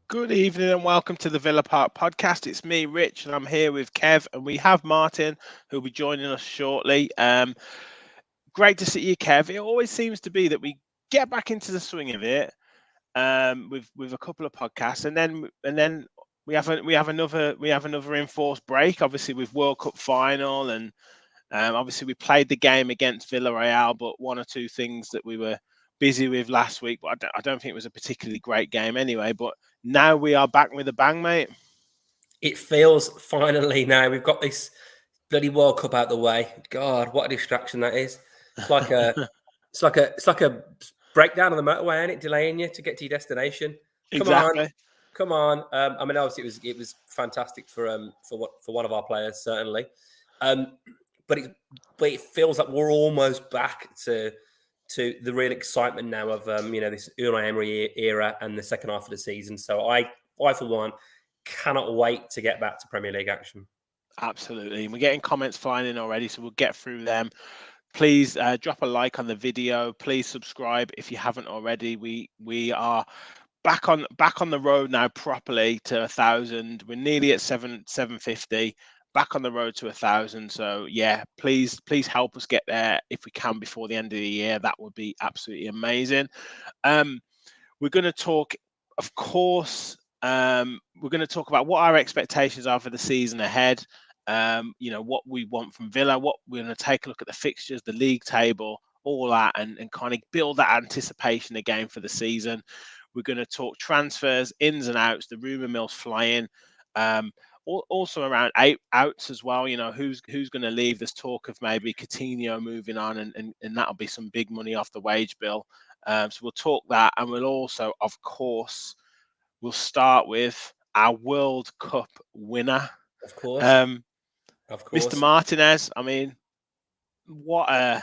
Good evening and welcome to the Villa Park podcast. It's me, Rich, and I'm here with Kev, and we have Martin, who'll be joining us shortly. Great to see you, Kev. It always seems to be that we get back into the swing of it with a couple of podcasts, and then we have another enforced break. Obviously, with World Cup final, and obviously we played the game against Villarreal, but one or two things that we were busy with last week. But I don't think it was a particularly great game anyway. But now we are back with a bang, mate. It feels finally now we've got this bloody World Cup out the way. God, what a distraction that is! It's like a breakdown on the motorway, ain't it? Delaying you to get to your destination. Exactly. Come on. I mean, obviously it was fantastic for one of our players certainly, but it feels like we're almost back to the real excitement now of this Unai Emery era and the second half of the season. So I for one cannot wait to get back to Premier League action. Absolutely. We're getting comments flying in already, so we'll get through them. Please drop a like on the video. Please subscribe if you haven't already. We are back on the road now properly to 1,000. We're nearly at 750. Back on the road to 1,000. So yeah, please help us get there if we can before the end of the year. That would be absolutely amazing. We're going to talk, of course. We're going to talk about what our expectations are for the season ahead. What we want from Villa. What we're going to take a look at the fixtures, the league table, all that, and kind of build that anticipation again for the season. We're going to talk transfers, ins and outs, the rumour mill's flying. Also around outs as well. Who's going to leave? There's talk of maybe Coutinho moving on, and that'll be some big money off the wage bill. So we'll talk that, and we'll also, of course, we'll start with our World Cup winner. Of course. Mr. Martinez. I mean, we'll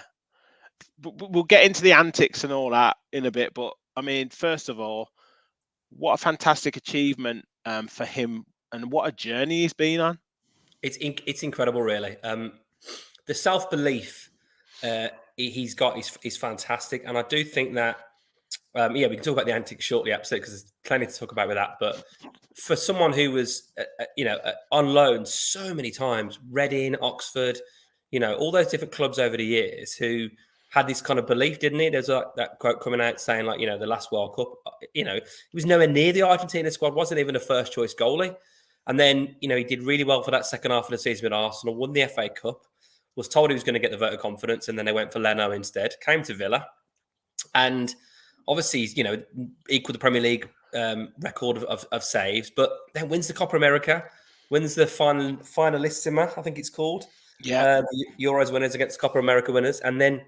get into the antics and all that in a bit, but I mean, first of all, what a fantastic achievement for him, and what a journey he's been on. It's incredible, really. The self-belief he's got is fantastic, and I do think that we can talk about the antics shortly, absolutely, because there's plenty to talk about with that. But for someone who was on loan so many times, Reading, Oxford, all those different clubs over the years, who had this kind of belief, didn't he? There's that quote coming out saying, the last World Cup, he was nowhere near the Argentina squad, wasn't even a first choice goalie. And then, he did really well for that second half of the season with Arsenal, won the FA Cup, was told he was going to get the vote of confidence, and then they went for Leno instead, came to Villa, and obviously, equaled the Premier League record of saves, but then wins the Copa America, wins the Finalissima, I think it's called. Yeah. The Euros winners against Copa America winners. And then,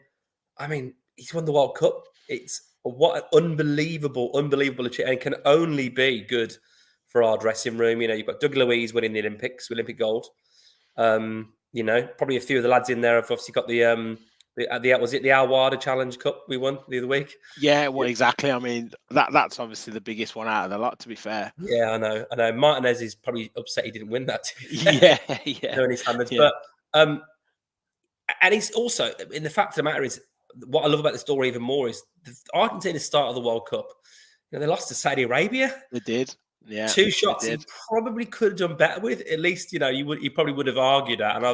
I mean, he's won the World Cup. It's what an unbelievable achievement, and can only be good for our dressing room. You've got Doug Luiz winning the Olympic gold. Probably a few of the lads in there have obviously got was it the Al-Wada Challenge Cup we won the other week? Yeah, well, exactly. I mean, that's obviously the biggest one out of the lot, to be fair. Yeah, I know. Martinez is probably upset he didn't win that, to be fair. Yeah. Knowing his standards. Yeah. But and he's also, in the fact of the matter is, what I love about the story even more is the Argentina's start of the World Cup. They lost to Saudi Arabia. They did. Yeah, 2 shots he probably could have done better with. At least, you probably would have argued that. And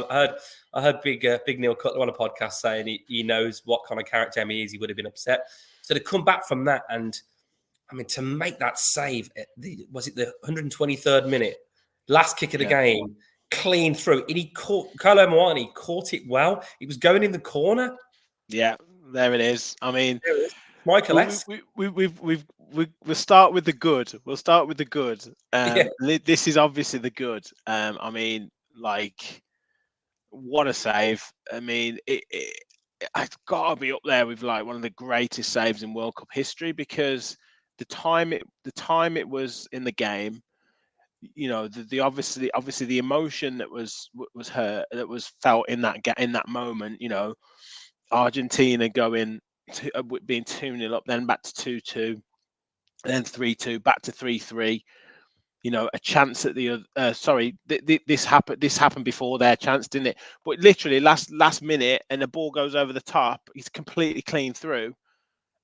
I heard Big Neil Cutler on a podcast saying he knows what kind of character Emi is. He would have been upset. So to come back from that, and I mean, to make that save at the 123rd minute, last kick of the game, clean through, and Carlo Martinez caught it well. It was going in the corner. Yeah, there it is. I mean, Michael S. We'll start with the good. We'll start with the good. This is obviously the good. I mean, what a save. I mean, it's got to be up there with one of the greatest saves in World Cup history, because the time it was in the game, the obviously the emotion that was felt in that moment. Argentina going being 2-0 up, then back to 2-2, then 3-2, back to 3-3. A chance at the this happened before their chance, didn't it? But literally last minute, and the ball goes over the top. He's completely clean through,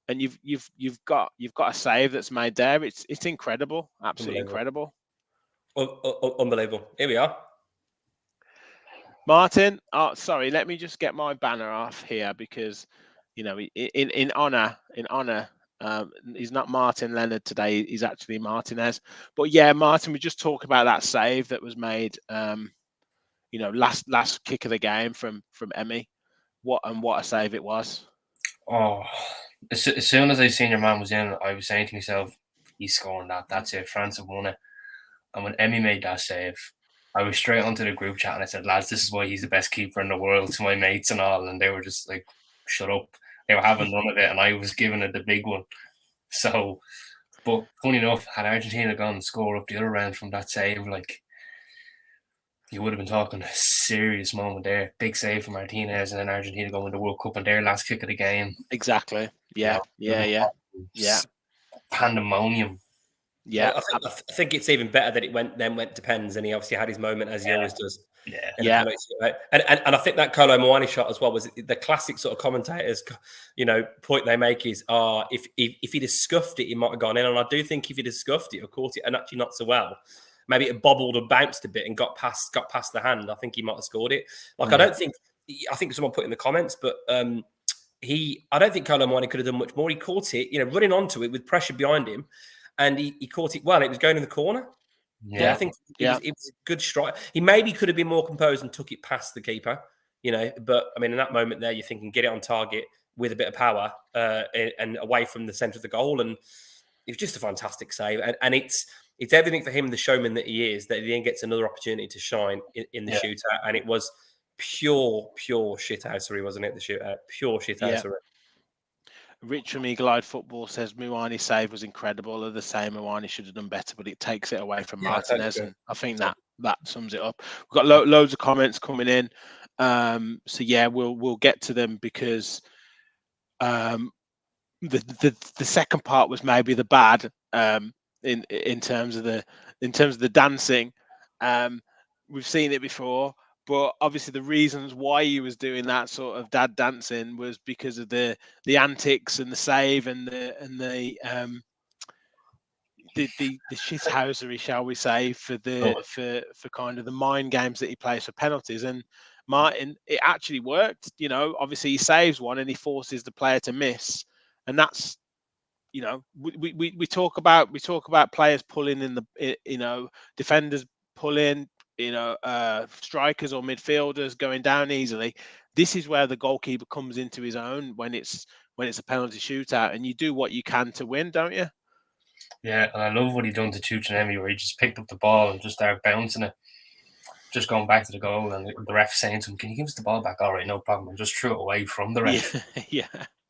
and you've got a save that's made there. It's incredible, absolutely incredible. Unbelievable. Here we are. Martin, sorry, let me just get my banner off here because, in honor, he's not Martin Leonard today. He's actually Martinez. But yeah, Martin, we just talk about that save that was made, last kick of the game from Emi. What a save it was. Oh, as soon as I seen your man was in, I was saying to myself, he's scoring that. That's it. France have won it. And when Emi made that save, I was straight onto the group chat and I said, lads, this is why he's the best keeper in the world to my mates and all. And they were just like, shut up. They were having none of it. And I was giving it the big one. So, but funny enough, had Argentina gone and score up the other round from that save, like, you would have been talking a serious moment there. Big save from Martinez, and then Argentina going to the World Cup and their last kick of the game. Exactly. Yeah. Yeah. Pandemonium. Yeah. I think it's even better that it went to pens, and he obviously had his moment as he always does. Yeah. And I think that Kolo Muani shot as well was the classic sort of commentators, point they make is, if he'd have scuffed it, he might have gone in. And I do think if he'd have scuffed it or caught it and actually not so well, maybe it bobbled or bounced a bit and got past the hand, I think he might have scored it. Like, I think someone put in the comments, but I don't think Kolo Muani could have done much more. He caught it, running onto it with pressure behind him, and he caught it well. It was going in the corner. Yeah, I think it was a good strike. He maybe could have been more composed and took it past the keeper, But I mean, in that moment there, you're thinking get it on target with a bit of power and away from the centre of the goal, and it was just a fantastic save. And it's everything for him, the showman that he is, that he then gets another opportunity to shine in the shootout, and it was pure shithousery, wasn't it? The shootout, pure shithousery. Yeah. Rich from Eagle Eyed Football says Muani's save was incredible. They're the same. Muani should have done better, but it takes it away from Martinez, and I think that sums it up. We've got loads of comments coming in, so yeah, we'll get to them because the second part was maybe the bad in terms of the dancing. We've seen it before. But obviously, the reasons why he was doing that sort of dad dancing was because of the antics and the save and the shithousery, shall we say, for kind of the mind games that he plays for penalties. And Martin, it actually worked. Obviously he saves one and he forces the player to miss, and that's we talk about players pulling in the defenders pulling. Strikers or midfielders going down easily. This is where the goalkeeper comes into his own when it's a penalty shootout, and you do what you can to win, don't you? Yeah, and I love what he done to Emi, where he just picked up the ball and just started bouncing it, just going back to the goal, and the ref saying to him, "Can you give us the ball back?" All right, no problem. And just threw it away from the ref. Yeah.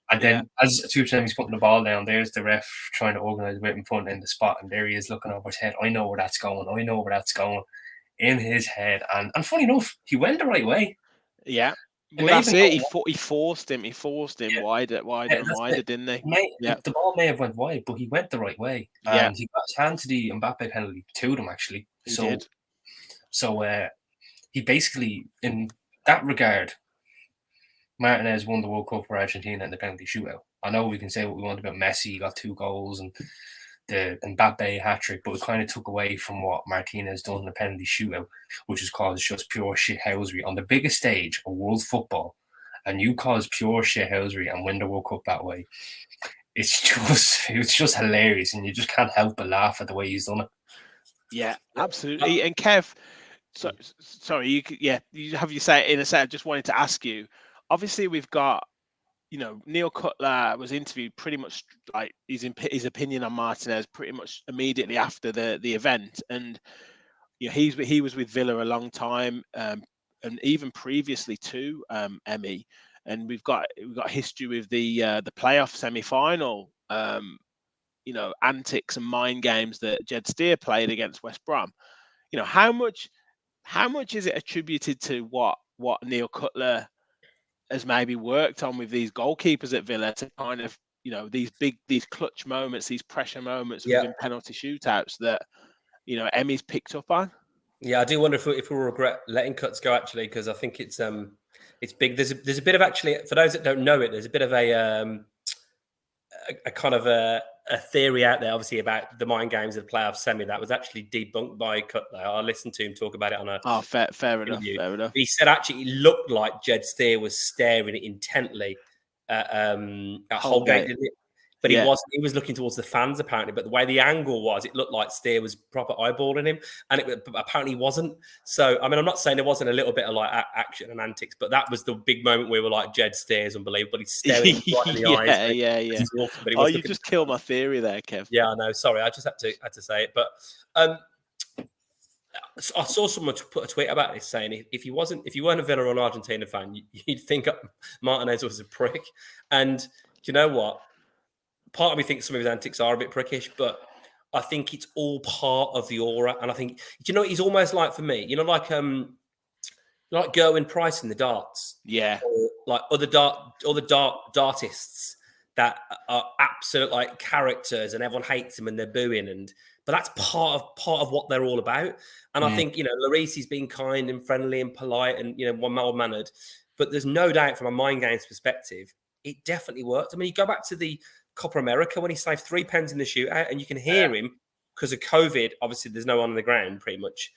And then as Emi's putting the ball down, there's the ref trying to organise with him putting it in the spot, and there he is looking over his head. I know where that's going. In his head, and funny enough, he went the right way. Yeah, well, that's it. He forced him wider and wider, didn't he? The ball may have went wide, but he went the right way. And he got his hand to the Mbappe penalty to them, actually. He did. So he basically, in that regard, Martinez won the World Cup for Argentina in the penalty shootout. I know we can say what we want about Messi. He got 2 goals and the Mbappe hat-trick, but it kind of took away from what Martinez done in the penalty shootout, which is caused just pure shithousery on the biggest stage of world football, and you cause pure shithousery and win the World Cup that way. It's just hilarious, and you just can't help but laugh at the way he's done it. Yeah, absolutely. And Kev, sorry, you have your say in a set. I just wanted to ask you. Obviously, we've got. Neil Cutler was interviewed pretty much like his opinion on Martinez pretty much immediately after the event, and he was with Villa a long time, and even previously to Emi, and we've got history with the playoff semi-final, antics and mind games that Jed Steer played against West Brom. How much is it attributed to what Neil Cutler has maybe worked on with these goalkeepers at Villa to kind of, these clutch moments, these pressure moments within penalty shootouts that, Emi's picked up on? Yeah, I do wonder if we'll regret letting cuts go, actually, because I think it's big. There's a bit of, actually, for those that don't know it, there's a bit of a a kind of a theory out there, obviously, about the mind games of the playoff semi that was actually debunked by Cutler. I listened to him talk about it on a fair enough. interview. Fair enough. He said actually it looked like Jed Steer was staring intently at Holgate, didn't it? But he wasn't. He was looking towards the fans apparently. But the way the angle was, it looked like Steer was proper eyeballing him, and it apparently wasn't. So I mean, I'm not saying there wasn't a little bit of like action and antics, but that was the big moment where we were like, Jed Steer's unbelievable. He's staring right in the eyes. Yeah. He's awesome, but you just killed my theory there, Kev. Yeah, I know. Sorry, I just had to say it. But I saw someone put a tweet about this saying if you weren't a Villa or an Argentina fan, you'd think Martinez was a prick. And do you know what? Part of me thinks some of his antics are a bit prickish, but I think it's all part of the aura. And I think, do you know what he's almost like for me? You know, like Gerwyn Price in the darts. Yeah. Or like other dartists that are absolute like characters and everyone hates them and they're booing. But that's part of what they're all about. And I think, you know, Lloris's being kind and friendly and polite and, you know, well-mannered. But there's no doubt from a mind games perspective, it definitely worked. I mean, you go back to the Copa America when he saved 3 pens in the shootout, and you can hear him because of COVID. Obviously, there's no one on the ground, pretty much.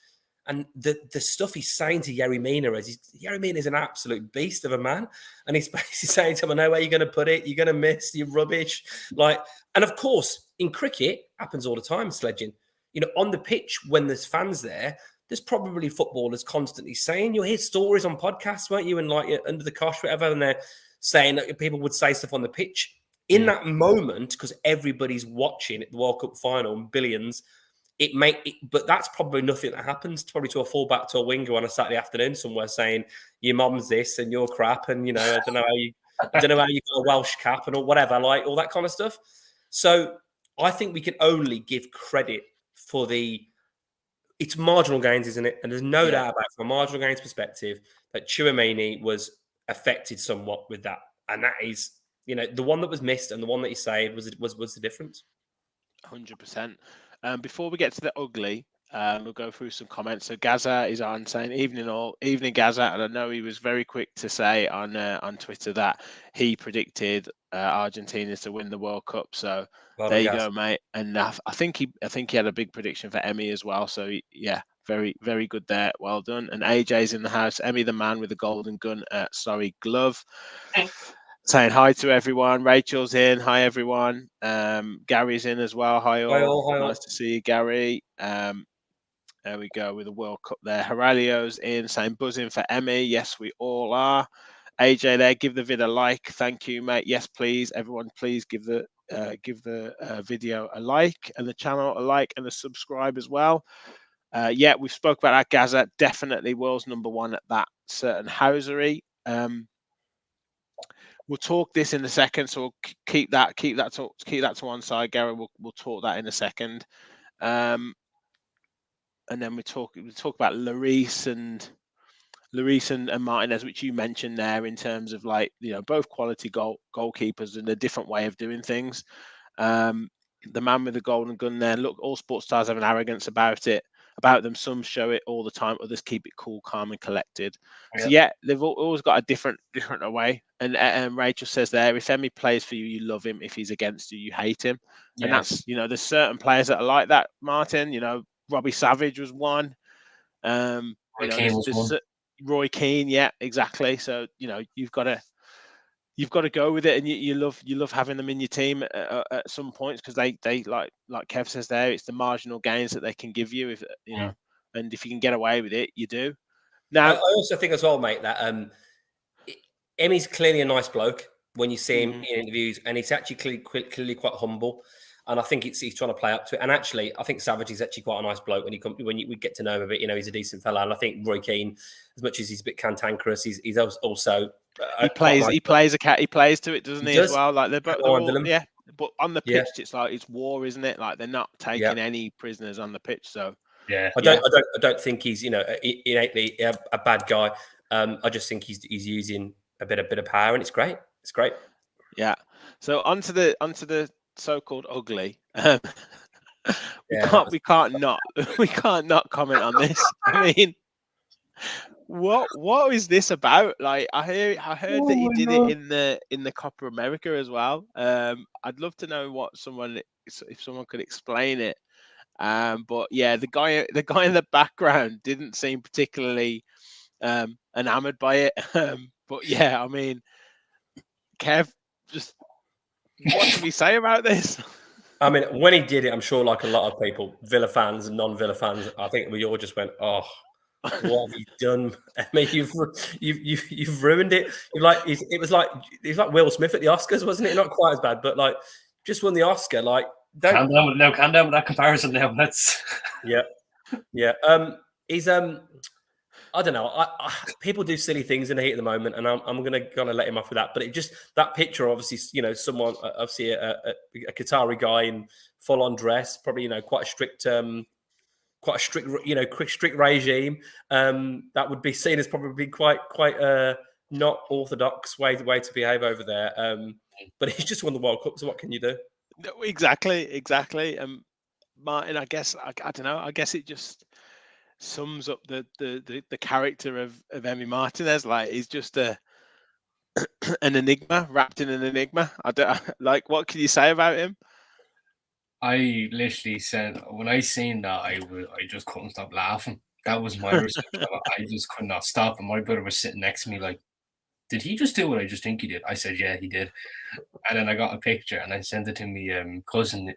And the stuff he's saying to Yerry Mina is an absolute beast of a man, and he's basically saying to him, "I know where you're going to put it. You're going to miss. You're rubbish." Like, and of course, in cricket, happens all the time. Sledging, you know, on the pitch when there's fans there. There's probably footballers constantly saying, you'll hear stories on podcasts, won't you? And like under the cosh, whatever, and they're saying that people would say stuff on the pitch. In that moment, because everybody's watching at the World Cup final and billions, but that's probably nothing that happens probably to a fullback, to a winger on a Saturday afternoon somewhere saying your mum's this and you're crap and you know I don't know how you got a Welsh cap and or whatever, like all that kind of stuff. So I think we can only give credit for it's marginal gains, isn't it? And there's no doubt about it, from a marginal gains perspective that Tchouaméni was affected somewhat with that, and that is. You know, the one that was missed and the one that he saved was the difference. 100%. Before we get to the ugly, we'll go through some comments. So Gaza is on saying evening Gaza, and I know he was very quick to say on Twitter that he predicted Argentina to win the World Cup. So there you go, mate. And I think he had a big prediction for Emi as well. So very, very good there. Well done. And AJ's in the house. Emi, the man with the golden gun. Glove. Saying hi to everyone. Rachel's in. Hi, everyone. Gary's in as well. Hi, all. Hi, all. Nice to see you, Gary. There we go with the World Cup there. Horalio's in, saying buzzing for Emi. Yes, we all are. AJ there, give the vid a like. Thank you, mate. Yes, please. Everyone, please give the video a like and the channel a like and a subscribe as well. We spoke about that. Gaza, definitely world's number one at that certain housery. We'll talk this in a second, so we'll keep that to one side. Gary, we'll talk that in a second, and then we'll talk about Lloris and Martinez, which you mentioned there in terms of like both quality goalkeepers and a different way of doing things. The man with the golden gun there. Look, all sports stars have an arrogance about them. Some show it all the time, others keep it cool, calm, and collected. So they've always got a different way. And Rachel says there, if Emi plays for you, you love him. If he's against you, you hate him. Yeah. And that's there's certain players that are like that. Martin, Robbie Savage was one. Roy Keane, yeah, exactly. So you've got to go with it, and you love having them in your team at some points because they like Kev says there, it's the marginal gains that they can give you if and if you can get away with it, you do. Now, I also think as well, mate, that Emi's clearly a nice bloke when you see him in interviews, and he's actually clearly quite humble. And I think he's trying to play up to it. And actually, I think Savage is actually quite a nice bloke when we get to know him a bit. He's a decent fella. And I think Roy Keane, as much as he's a bit cantankerous, he's also he plays to it, doesn't he? As well, like they're both But on the pitch, it's like it's war, isn't it? Like they're not taking any prisoners on the pitch. So I don't think he's innately a bad guy. I just think he's using a bit of power, and it's great. It's great. Yeah. So onto the so-called ugly. We can't not comment on this. I mean, what is this about? Like I heard that Oh he my did it God. in the Copa America as well. I'd love to know what someone if someone could explain it. But yeah, the guy in the background didn't seem particularly enamored by it. But yeah, I mean, Kev, just what can we say about this? I mean, when he did it, I'm sure, like a lot of people, Villa fans and non-Villa fans, I think we all just went, "Oh, what have you done? I mean, you've ruined it." You're like, it was like Will Smith at the Oscars, wasn't it? Not quite as bad, but like, just won the Oscar. Like, don't. Calm down with that comparison now. Let's. Yeah, yeah. He's I don't know. People do silly things in the heat at the moment, and I'm gonna let him off with that. But it just that picture, obviously, someone obviously a Qatari guy in full on dress, probably quite a strict, strict regime. That would be seen as probably quite not orthodox way to behave over there. But he's just won the World Cup, so what can you do? No, exactly. Martin, I guess I don't know. I guess it just sums up the character of Emi Martinez. Like he's just an enigma wrapped in an enigma. I don't like. What can you say about him? I literally said when I seen that I just couldn't stop laughing. That was my reception. I just could not stop. And my brother was sitting next to me like, did he just do what I just think he did? I said, yeah, he did. And then I got a picture and I sent it to my cousin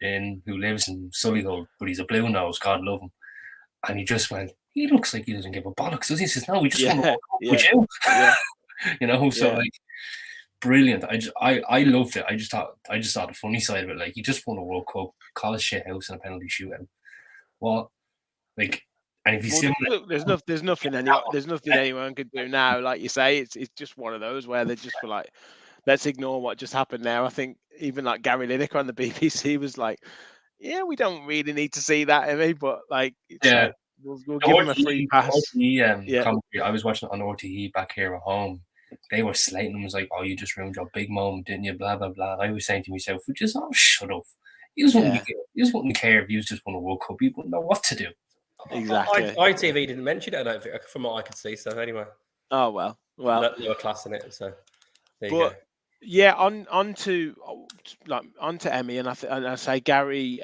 who lives in Solihull, but he's a blue nose, God love him. And he just went, he looks like he doesn't give a bollocks, does he? He says, no, we just want to walk up with you. Yeah. So like brilliant. I loved it. I just thought the funny side of it, like you just won a World Cup, call a shit house in a penalty shootout. Well, like, and if you see there's nothing anyone could do now. Like you say, it's just one of those where they just were like, let's ignore what just happened now. I think even like Gary Lineker on the BBC was like, yeah, we don't really need to see that, Emi, but like, it's like we'll give him a free pass. Commentary, I was watching it on RTE back here at home. They were slating him, was like, oh, you just ruined your big moment, didn't you? Blah, blah, blah. I was saying to myself, shut up. You just wouldn't care if you just won a World Cup. You wouldn't know what to do. Exactly. ITV didn't mention it, I don't think, from what I could see. So anyway. Oh, well. They were classing it, so there you go. Yeah, on to Emi, and I say Gary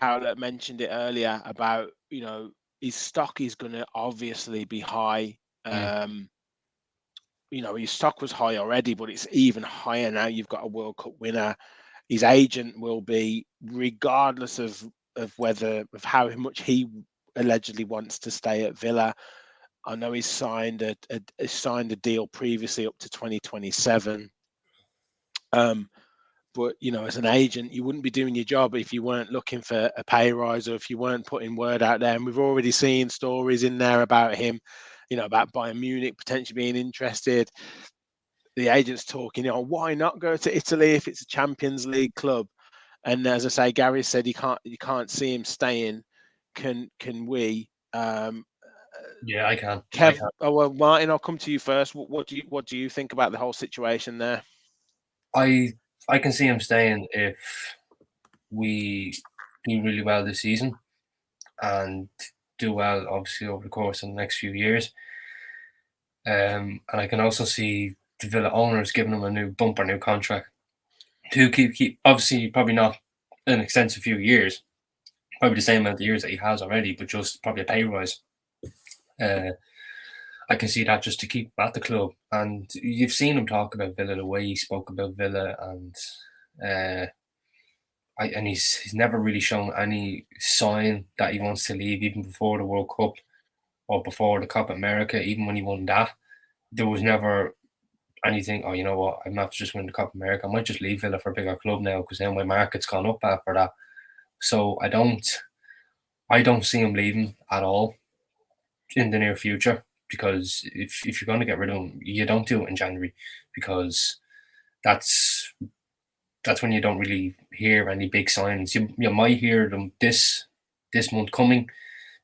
Howlett mentioned it earlier about his stock is going to obviously be high. His stock was high already, but it's even higher now. You've got a World Cup winner. His agent will be, regardless of how much he allegedly wants to stay at Villa. I know he's signed a deal previously up to 2027. But as an agent, you wouldn't be doing your job if you weren't looking for a pay rise or if you weren't putting word out there. And we've already seen stories in there about him, about Bayern Munich potentially being interested. The agent's talking, why not go to Italy if it's a Champions League club? And as I say, Gary said you can't see him staying. Can we? Yeah, I can. Kev, well, Martin, I'll come to you first. What do you think about the whole situation there? I can see him staying if we do really well this season and do well, obviously, over the course of the next few years. And I can also see the Villa owners giving him a new contract to keep obviously probably not an extensive few years, probably the same amount of years that he has already, but just probably a pay rise. I can see that just to keep at the club. And you've seen him talk about Villa, the way he spoke about Villa, and he's never really shown any sign that he wants to leave, even before the World Cup or before the Copa America. Even when he won that, there was never anything, oh, you know what, I'm not just winning the Copa America, I might just leave Villa for a bigger club now because now my market's gone up after that. So I don't see him leaving at all in the near future, because if you're going to get rid of him, you don't do it in January, because that's when you don't really hear any big signs. You might hear them this month coming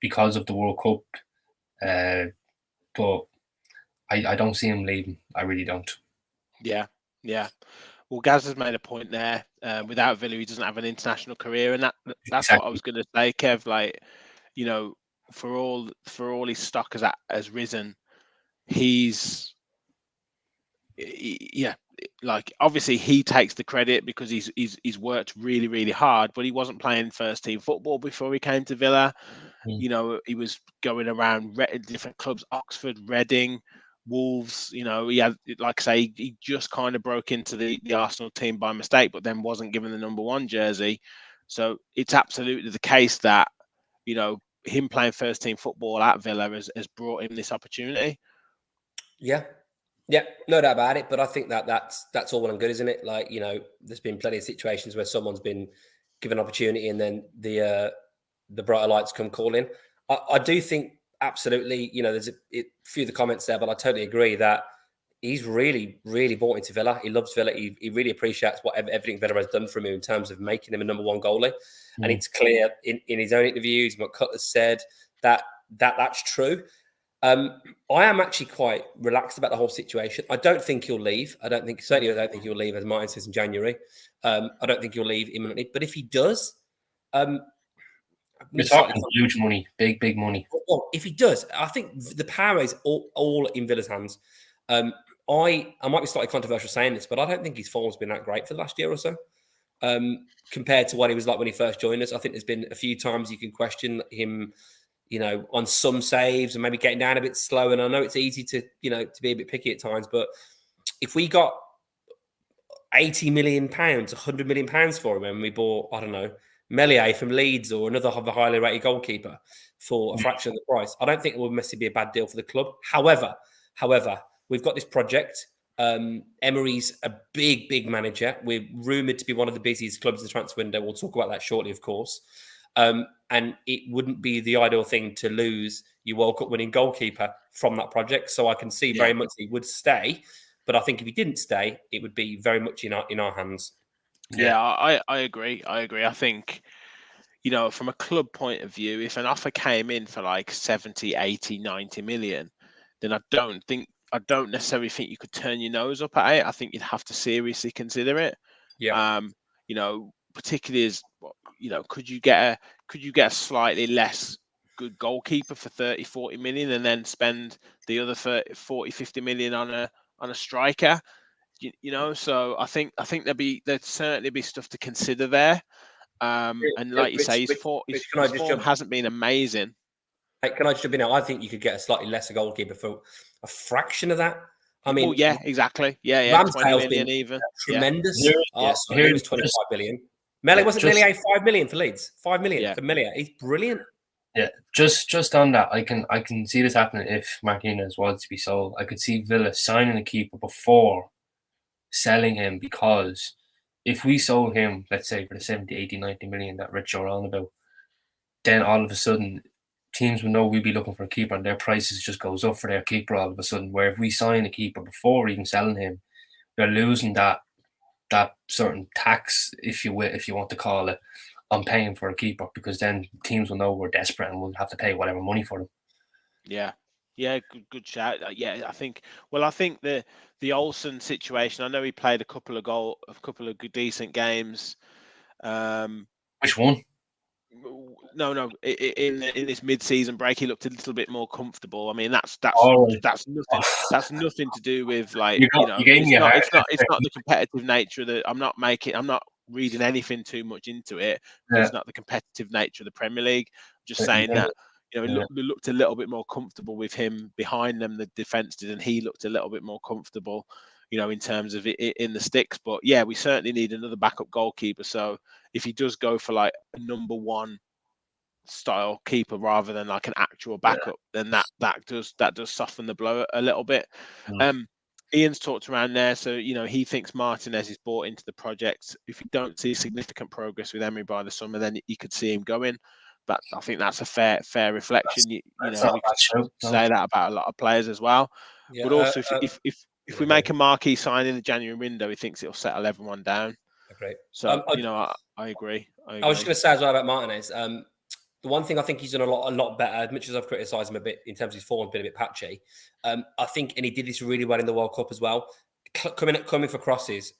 because of the World Cup, but I don't see him leaving. I really don't. Yeah. Well, Gaz has made a point there. Without Villa, he doesn't have an international career, and that's exactly what I was going to say, Kev. Like, for all his stock has risen, yeah, like obviously he takes the credit because he's worked really, really hard, but he wasn't playing first team football before he came to Villa. You know, he was going around different clubs, Oxford, Reading, Wolves. You know, he had, like I say, he just kind of broke into the Arsenal team by mistake, but then wasn't given the number 1 jersey. So it's absolutely the case that, you know, him playing first team football at Villa has brought him this opportunity. Yeah, no doubt about it. But I think that's all well and good, isn't it? Like, you know, there's been plenty of situations where someone's been given opportunity and then the brighter lights come calling. I do think absolutely, you know, there's a few of the comments there, but I totally agree that he's really, really bought into Villa. He loves Villa. He really appreciates everything Villa has done for him in terms of making him a number 1 goalie. And it's clear in his own interviews, what Cutler's said, that's true. I am actually quite relaxed about the whole situation. I don't think he'll leave. I don't think he'll leave, as Martin says, in January. I don't think he'll leave imminently. But if he does, we're talking huge money, big money. Well, if he does, I think the power is all in Villa's hands. I might be slightly controversial saying this, but I don't think his form's been that great for the last year or so. Compared to what he was like when he first joined us. I think there's been a few times you can question him, you know, on some saves and maybe getting down a bit slow. And I know it's easy to, you know, to be a bit picky at times, but if we got £80 million, £100 million for him, and we bought, I don't know, Melier from Leeds or another of the highly rated goalkeeper for a fraction of the price, I don't think it would necessarily be a bad deal for the club. However, we've got this project. Emery's a big manager. We're rumoured to be one of the busiest clubs in the transfer window. We'll talk about that shortly, of course. And it wouldn't be the ideal thing to lose your World Cup winning goalkeeper from that project. So I can see very much he would stay. But I think if he didn't stay, it would be very much in our hands. Yeah, I agree. I think, you know, from a club point of view, if an offer came in for like 70, 80, 90 million, then I don't necessarily think you could turn your nose up at it. I think you'd have to seriously consider it. Yeah. You know, particularly as, you know, could you get a slightly less good goalkeeper for 30, 40 million and then spend the other 30, 40, 50 million on a striker? You know, so I think there'd certainly be stuff to consider there. And like you say, his form hasn't been amazing. Can I just jump in now? I think you could get a slightly lesser goalkeeper for a fraction of that. I mean, yeah, exactly. Yeah, 20 million even. Tremendous. Yeah. He was 25 million. Melier wasn't Melier 5 million for Leeds. 5 million for Melier. He's brilliant. Yeah, just on that, I can see this happening if Martinez was to be sold. I could see Villa signing a keeper before selling him, because if we sold him, let's say for the 70, 80, 90 million that Rich are on about, then all of a sudden teams will know we'd be looking for a keeper and their prices just goes up for their keeper all of a sudden. Where if we sign a keeper before even selling him, we're losing that certain tax, if you want to call it, on paying for a keeper, because then teams will know we're desperate and we'll have to pay whatever money for them. Yeah, good shout. Yeah, I think the Olsen situation, I know he played a couple of good decent games. Which one? No, in this mid-season break, he looked a little bit more comfortable. I mean, that's nothing to do with, like, it's not the competitive nature that I'm not reading anything too much into it. It's not the competitive nature of the Premier League. I'm just saying that, you know, it looked a little bit more comfortable with him behind them, the defense did, and he looked a little bit more comfortable, you know, in terms of it in the sticks. But yeah, we certainly need another backup goalkeeper. So if he does go for like a number 1 style keeper rather than like an actual backup, then that does soften the blow a little bit. Ian's talked around there, so, you know, he thinks Martinez is bought into the project. If you don't see significant progress with Emery by the summer, then you could see him going. But I think that's a fair reflection. You know, we could say that about a lot of players as well. Yeah, but also, if we make a marquee sign in the January window, he thinks it'll settle everyone down. Great. So, you know, I agree. I was just going to say as well about Martinez. The one thing I think he's done a lot better, as much as I've criticised him a bit in terms of his form, been a bit patchy. I think, and he did this really well in the World Cup as well. Coming for crosses,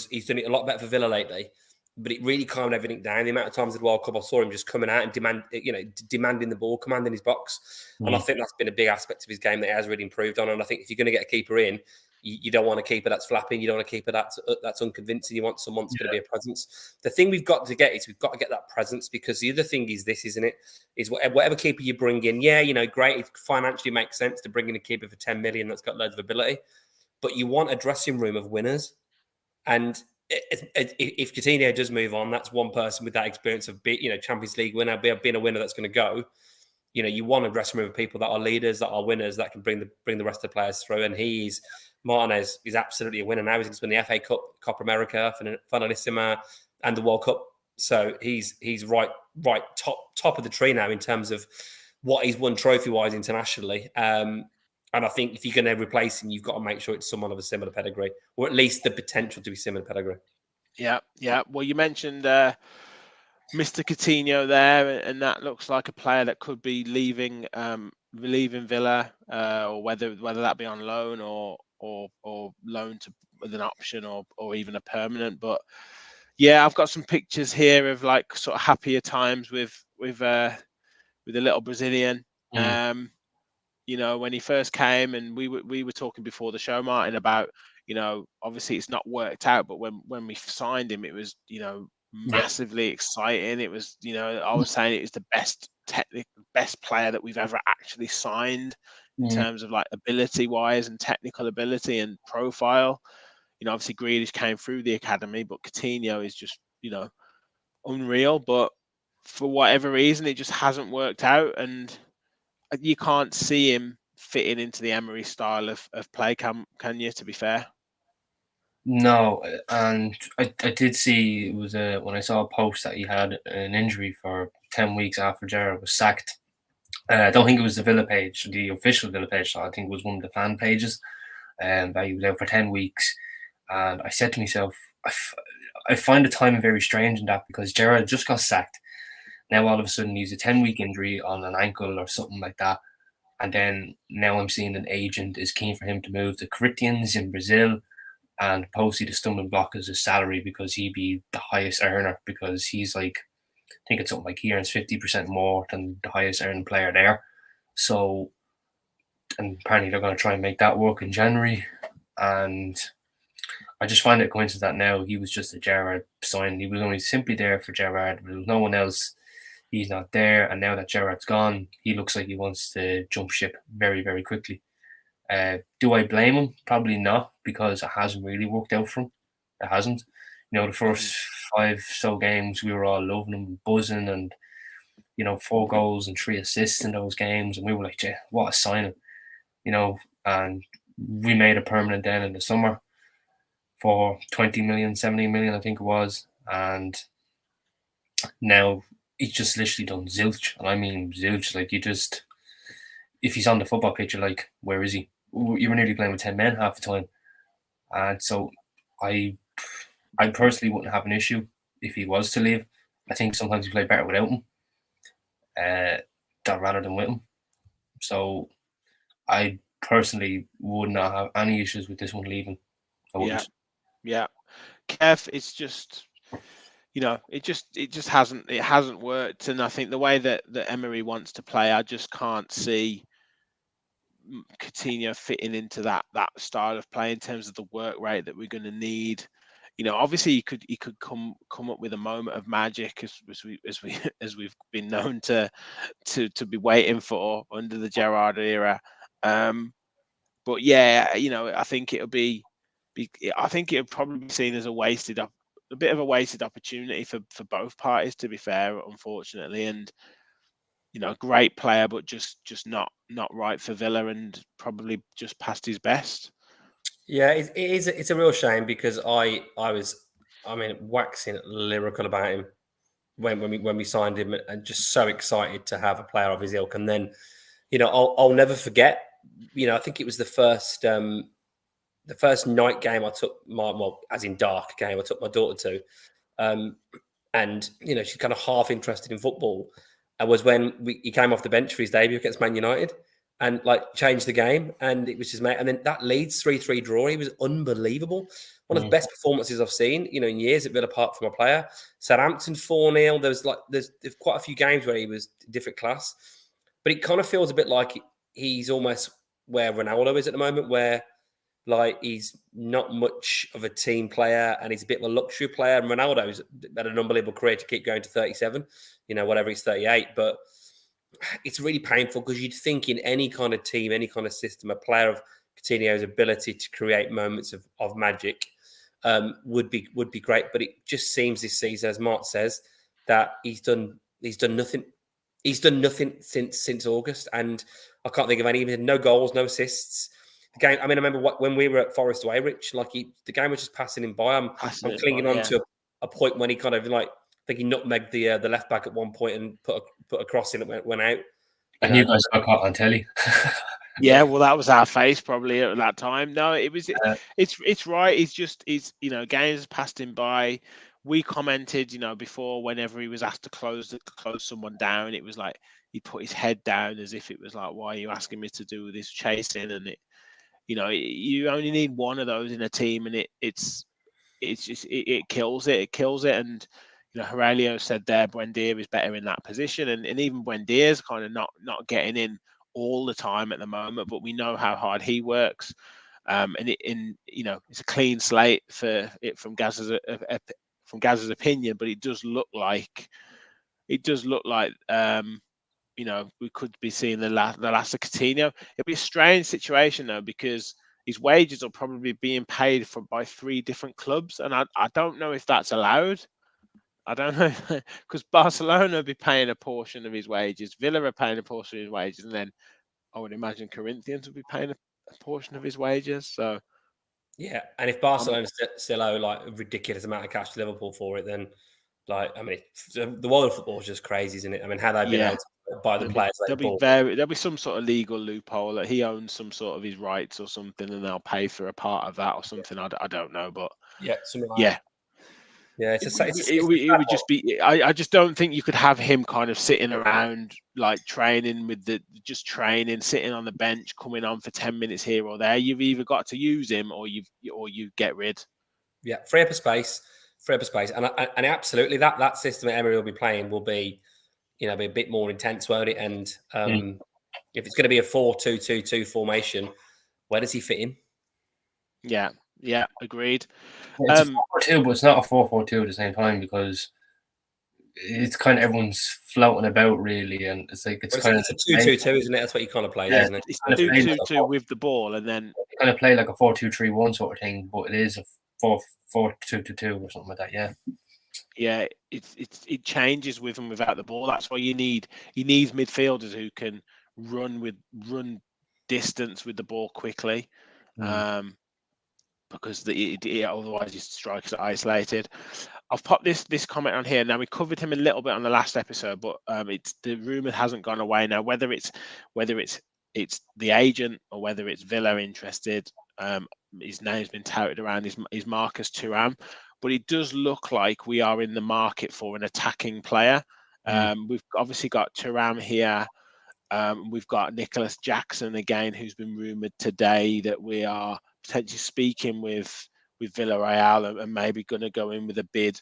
he's done it a lot better for Villa lately. but it really calmed everything down. The amount of times at the World Cup I saw him just coming out and demanding the ball, commanding his box. And I think that's been a big aspect of his game that he has really improved on. And I think if you're going to get a keeper in, you don't want a keeper that's flapping. You don't want a keeper that's unconvincing. You want someone that's going to be a presence. The thing we've got to get is we've got to get that presence, because the other thing is this, isn't it? Is whatever keeper you bring in, great. It financially makes sense to bring in a keeper for 10 million that's got loads of ability. But you want a dressing room of winners. And if Coutinho does move on, that's one person with that experience of Champions League winner, being a winner that's going to go. You want a dressing room of people that are leaders, that are winners, that can bring the rest of the players through. And Martinez is absolutely a winner now. He's going to win the FA Cup, Copa America, Finalissima, and the World Cup. So he's right top of the tree now in terms of what he's won trophy-wise internationally. And I think if you're going to replace him, you've got to make sure it's someone of a similar pedigree, or at least the potential to be similar pedigree. Yeah. Well, you mentioned Mr. Coutinho there, and that looks like a player that could be leaving Villa, or whether that be on loan or loan with an option or even a permanent. But yeah, I've got some pictures here of like sort of happier times with a little Brazilian. When he first came, and we were talking before the show, Martin, about, obviously it's not worked out, but when we signed him, it was, massively exciting. It was, I was saying it was the best player that we've ever actually signed in terms of like ability wise and technical ability and profile. Obviously Grealish came through the academy, but Coutinho is just, unreal. But for whatever reason, it just hasn't worked out, and you can't see him fitting into the Emery style of play, can you, to be fair? No, and I did see, it was when I saw a post that he had an injury for 10 weeks after Gerrard was sacked. I don't think it was the Villa page, the official Villa page, so I think it was one of the fan pages, that he was out for 10 weeks. And I said to myself, I find the timing very strange in that, because Gerrard just got sacked. Now all of a sudden he's a 10-week injury on an ankle or something like that. And then now I'm seeing an agent is keen for him to move to Corinthians in Brazil, and Posey, the stumbling block is his salary, because he'd be the highest earner, because he's like, I think it's something like he earns 50% more than the highest earning player there. So, and apparently they're going to try and make that work in January. And I just find it a coincidence that now he was just a Gerrard sign. He was only simply there for Gerrard. There was no one else. He's not there. And now that Gerrard's gone, he looks like he wants to jump ship very, very quickly. Do I blame him? Probably not, because it hasn't really worked out for him. It hasn't. The first 5 so games, we were all loving him, buzzing, and 4 goals and 3 assists in those games, and we were like, "Yeah, what a signing!" And we made it permanent then in the summer for 20 million, 17 million, I think it was, and now he's just literally done zilch, and I mean zilch. Like, if he's on the football pitch, you're like, where is he? You were nearly playing with 10 men half the time. And so I personally wouldn't have an issue if he was to leave. I think sometimes you play better without him, rather than with him. So I personally would not have any issues with this one leaving. I wouldn't. Yeah. Kev, it's just, it just hasn't worked. And I think the way that Emery wants to play, I just can't see Coutinho fitting into that style of play in terms of the work rate that we're going to need. Obviously he could come up with a moment of magic, as we've been known to be waiting for under the Gerrard era. But yeah, I think it'll probably be seen as a bit of a wasted opportunity for both parties, to be fair, unfortunately. And great player, but just not right for Villa, and probably just past his best. Yeah, it's a real shame, because I was waxing lyrical about him when we signed him, and just so excited to have a player of his ilk. And then, I'll never forget. I think it was the first night game I took as in dark game I took my daughter to, and she's kind of half interested in football. And was when he came off the bench for his debut against Man United, and like changed the game. And it was just mate. And then that Leeds 3-3 draw, he was unbelievable. One of the best performances I've seen, in years at Villa, apart from a player. Southampton 4-0. There's quite a few games where he was different class, but it kind of feels a bit like he's almost where Ronaldo is at the moment, where like he's not much of a team player and he's a bit of a luxury player. And Ronaldo's had an unbelievable career to keep going to 37, whatever he's 38. But it's really painful because you'd think in any kind of team, any kind of system, a player of Coutinho's ability to create moments of magic would be great. But it just seems this season, as Mark says, that he's done nothing. He's done nothing since August, and I can't think of any. He had no goals, no assists. The game. I mean, I remember when we were at Forest Away, Rich. Like the game was just passing him by. I'm clinging on to a point when he kind of like. I think he nutmegged the left back at one point and put a cross in that went out. And you guys got caught on telly. Yeah, well, that was our face probably at that time. No, it was. It's right. He's games passed him by. We commented, before whenever he was asked to close someone down, it was like he put his head down as if it was like, why are you asking me to do this chasing? And it, you only need one of those in a team, and it kills it. It kills it. And Aurelio said there, Buendia is better in that position, and even Buendia's kind of not getting in all the time at the moment, but we know how hard he works. And it's a clean slate from Gaz's opinion, but it does look like we could be seeing the last of Coutinho. It'll be a strange situation though, because his wages are probably being paid by 3 different clubs, and I don't know if that's allowed. I don't know, because Barcelona will be paying a portion of his wages, Villa are paying a portion of his wages, and then I would imagine Corinthians will be paying a portion of his wages. So, yeah, and if Barcelona still owe like a ridiculous amount of cash to Liverpool for it, then the world of football is just crazy, isn't it? I mean, how they've been able to buy the players. There'll be some sort of legal loophole that he owns some sort of his rights or something, and they'll pay for a part of that or something. I don't know, but something like that. Yeah, it would just be. I just don't think you could have him kind of sitting around like training sitting on the bench, coming on for 10 minutes here or there. You've either got to use him or you get rid. Yeah, free up a space, and absolutely that system that Emery will be playing will be, be a bit more intense, won't it? And if it's going to be a 4-2-2-2 formation, where does he fit in? Yeah, agreed. It's a 4-4-2, but it's not a 4-4-2 at the same time, because it's kind of everyone's floating about really, and it's like it's a 2-2-2, isn't it? That's what you kind of play, isn't it? It's 2-2-2 with the ball, and then you kind of play like a 4-2-3-1 sort of thing, but it is a 4-4-2-2 or something like that. Yeah, it changes with and without the ball. That's why he needs midfielders who can run distance with the ball quickly. Because otherwise his strikers are isolated. I've popped this comment on here. Now, we covered him a little bit on the last episode, but the rumor hasn't gone away now. Whether it's the agent or whether it's Villa interested, his name's been touted around. Is Marcus Thuram, but it does look like we are in the market for an attacking player. We've obviously got Thuram here. We've got Nicholas Jackson again, who's been rumored today that we are potentially speaking with Villarreal and maybe going to go in with a bid.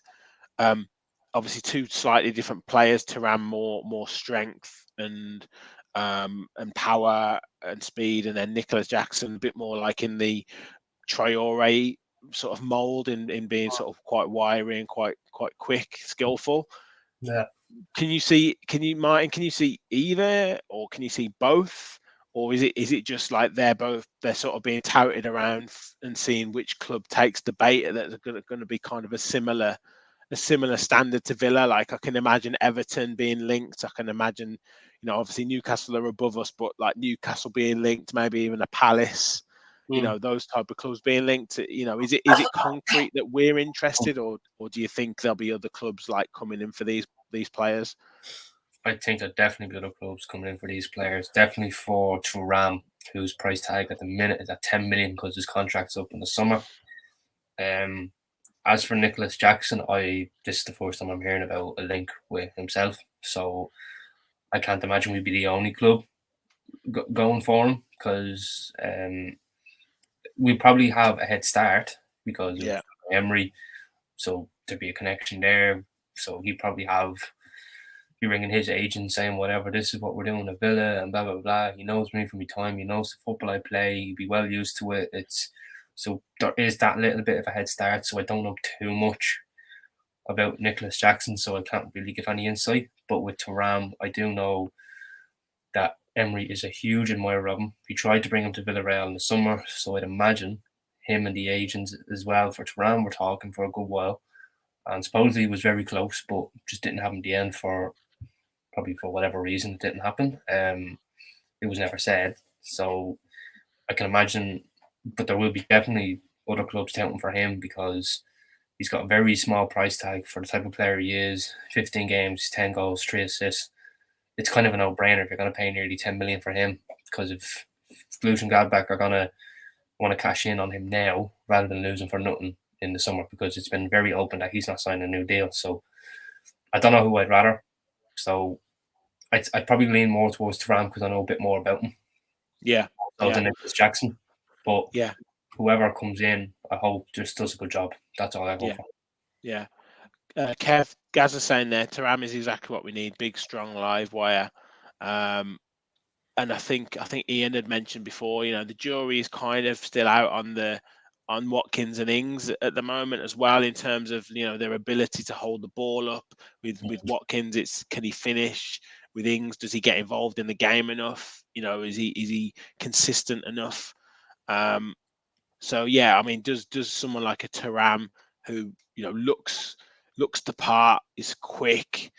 Obviously, 2 slightly different players. Thuram more strength and power and speed, and then Nicholas Jackson a bit more like in the Traore sort of mold in being sort of quite wiry and quite quick, skillful. Yeah. Martin, can you see either, or can you see both? Or is it just like they're sort of being touted around and seeing which club takes the bait that's going to be kind of a similar standard to Villa? Like I can imagine Everton being linked. I can imagine, obviously Newcastle are above us, but like Newcastle being linked, maybe even a Palace, those type of clubs being linked. Is it concrete that we're interested, or do you think there'll be other clubs like coming in for these players? I think there'll definitely be other clubs coming in for these players. Definitely for Thuram, whose price tag at the minute is at 10 million because his contract's up in the summer. As for Nicholas Jackson, this is the first time I'm hearing about a link with himself, so I can't imagine we'd be the only club. going for him because we probably have a head start because of Emery. So there'd be a connection there. So he'd probably be ringing his agent saying whatever, this is what we're doing at Villa and blah blah blah. He knows me from my time. He knows the football I play. He'd be well used to it. So there is that little bit of a head start. So I don't know too much about Nicholas Jackson, so I can't really give any insight. But with Thuram, I do know that Emery is a huge admirer of him. He tried to bring him to Villarreal in the summer, so I'd imagine him and the agents as well for Thuram were talking for a good while. And supposedly he was very close, but just didn't happen in the end for whatever reason it didn't happen. It was never said. So I can imagine, but there will be definitely other clubs touting for him because he's got a very small price tag for the type of player he is. 15 games, 10 goals, 3 assists. It's kind of a no-brainer if you're going to pay nearly 10 million for him, because if Luton Gladbach are going to want to cash in on him now rather than losing for nothing in the summer, because it's been very open that he's not signing a new deal. So I don't know who I'd rather. So I'd probably lean more towards Thuram because I know a bit more about him. Yeah. Than Nicholas Jackson. But yeah, whoever comes in, I hope just does a good job. That's all I hope for. Yeah. Kev, Gaz is saying there, Thuram is exactly what we need. Big, strong, live wire. And I think Ian had mentioned before, the jury is kind of still out on Watkins and Ings at the moment as well, in terms of their ability to hold the ball up. With Watkins, it's can he finish? With Ings, does he get involved in the game enough? Is he consistent enough? So yeah, I mean, does someone like a Thuram who looks the part, is quick,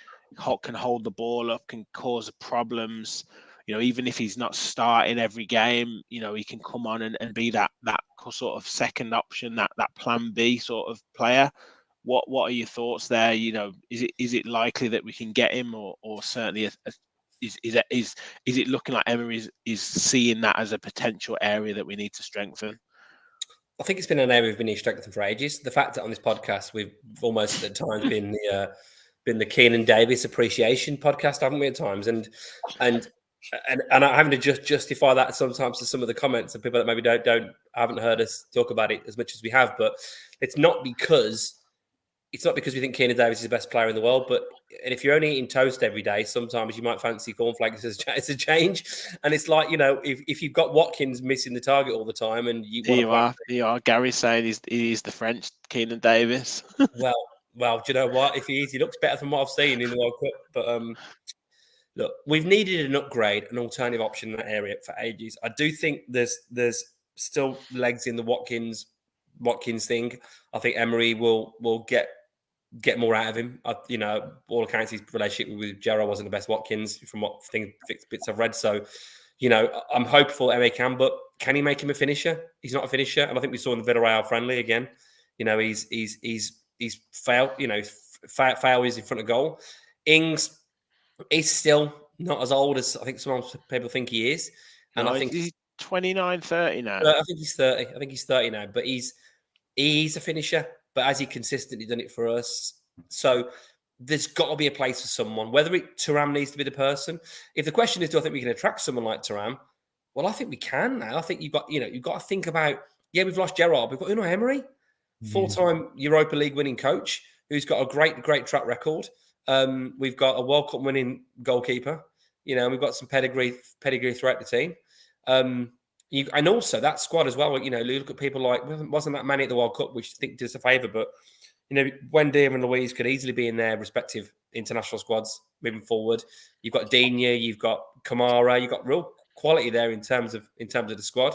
can hold the ball up, can cause problems. Even if he's not starting every game, he can come on and be that sort of second option, that plan B sort of player. What are your thoughts there? Is it likely that we can get him, or certainly is it looking like Emery is seeing that as a potential area that we need to strengthen? I think it's been an area we've been strengthening for ages. The fact that on this podcast we've almost at times been the Keenan Davis appreciation podcast, haven't we? At times, and I'm having to just justify that sometimes to some of the comments of people that maybe haven't heard us talk about it as much as we have. But it's not because we think Keenan Davis is the best player in the world, and if you're only eating toast every day, sometimes you might fancy cornflakes as a change. And it's like, if you've got Watkins missing the target all the time, and you are. Gary's saying he's the French Keenan Davis. well, do you know what? If he is, he looks better than what I've seen in the World Cup. But look, we've needed an upgrade, an alternative option in that area for ages. I do think there's still legs in the Watkins thing. I think Emery will get more out of him. All accounts, his relationship with Gerrard wasn't the best Watkins from what bits I've read. So, I'm hopeful Emery can, but can he make him a finisher? He's not a finisher, and I think we saw in the Villarreal friendly again. He's failed. Fail is in front of goal. Ings is still not as old as I think some people think he is, and I think he's 29, 30 now. I think he's 30. I think he's 30 now, but he's a finisher. But has he consistently done it for us? So there's got to be a place for someone. Whether Thuram needs to be the person. If the question is, do I think we can attract someone like Thuram? Well, I think we can now. I think you've got to think about. Yeah, we've lost Gerrard. We've got Unai Emery, full-time Europa League winning coach, who's got a great track record. We've got a World Cup winning goalkeeper. We've got some pedigree throughout the team. And also that squad as well. Look at people like, wasn't that many at the World Cup, which I think does a favour. But Wendy and Louise could easily be in their respective international squads moving forward. You've got Digne, you've got Kamara, you've got real quality there in terms of the squad.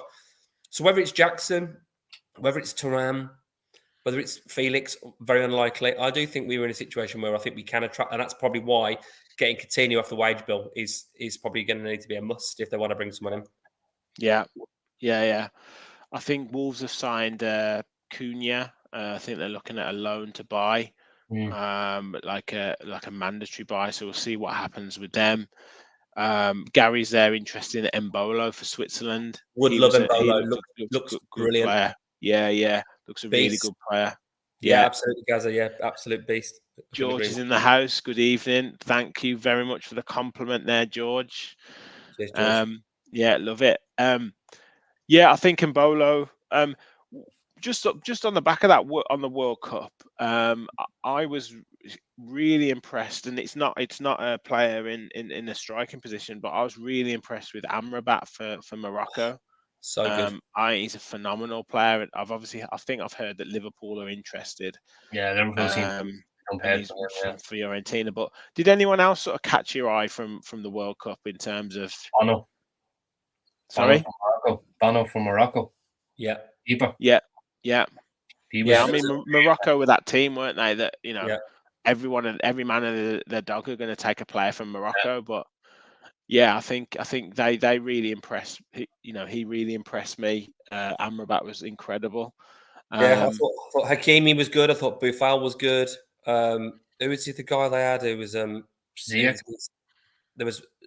So whether it's Jackson, whether it's Thuram, whether it's Felix, very unlikely. I do think we were in a situation where I think we can attract, and that's probably why getting Coutinho off the wage bill is probably going to need to be a must if they want to bring someone in. Yeah. I think Wolves have signed Cunha. I think they're looking at a loan to buy, like a mandatory buy. So we'll see what happens with them. Gary's there interested in Embolo for Switzerland. Would love Embolo. Looks brilliant. Player. Yeah. Looks a really good player. Yeah, absolutely, Gaza. Yeah, absolute beast. George is in the house. Good evening. Thank you very much for the compliment there, George. Cheers, George. Yeah, love it. Yeah, I think Mbolo. Just on the back of that on the World Cup, I was really impressed, and it's not a player in a striking position, but I was really impressed with Amrabat for Morocco. So good. He's a phenomenal player. I think I've heard that Liverpool are interested. Yeah, Liverpool seem and he's from Fiorentina. But did anyone else sort of catch your eye from the World Cup in terms of? Bono. Sorry, Bono from Morocco. Yeah. Keeper. Yeah. Yeah, I mean, Morocco with that team, weren't they? That every man and their dog are going to take a player from Morocco. Yeah. But yeah, I think they really impressed. He really impressed me. Amrabat was incredible. Yeah, I thought Hakimi was good. I thought Boufal was good. Who was the guy they had? It was Ziyech.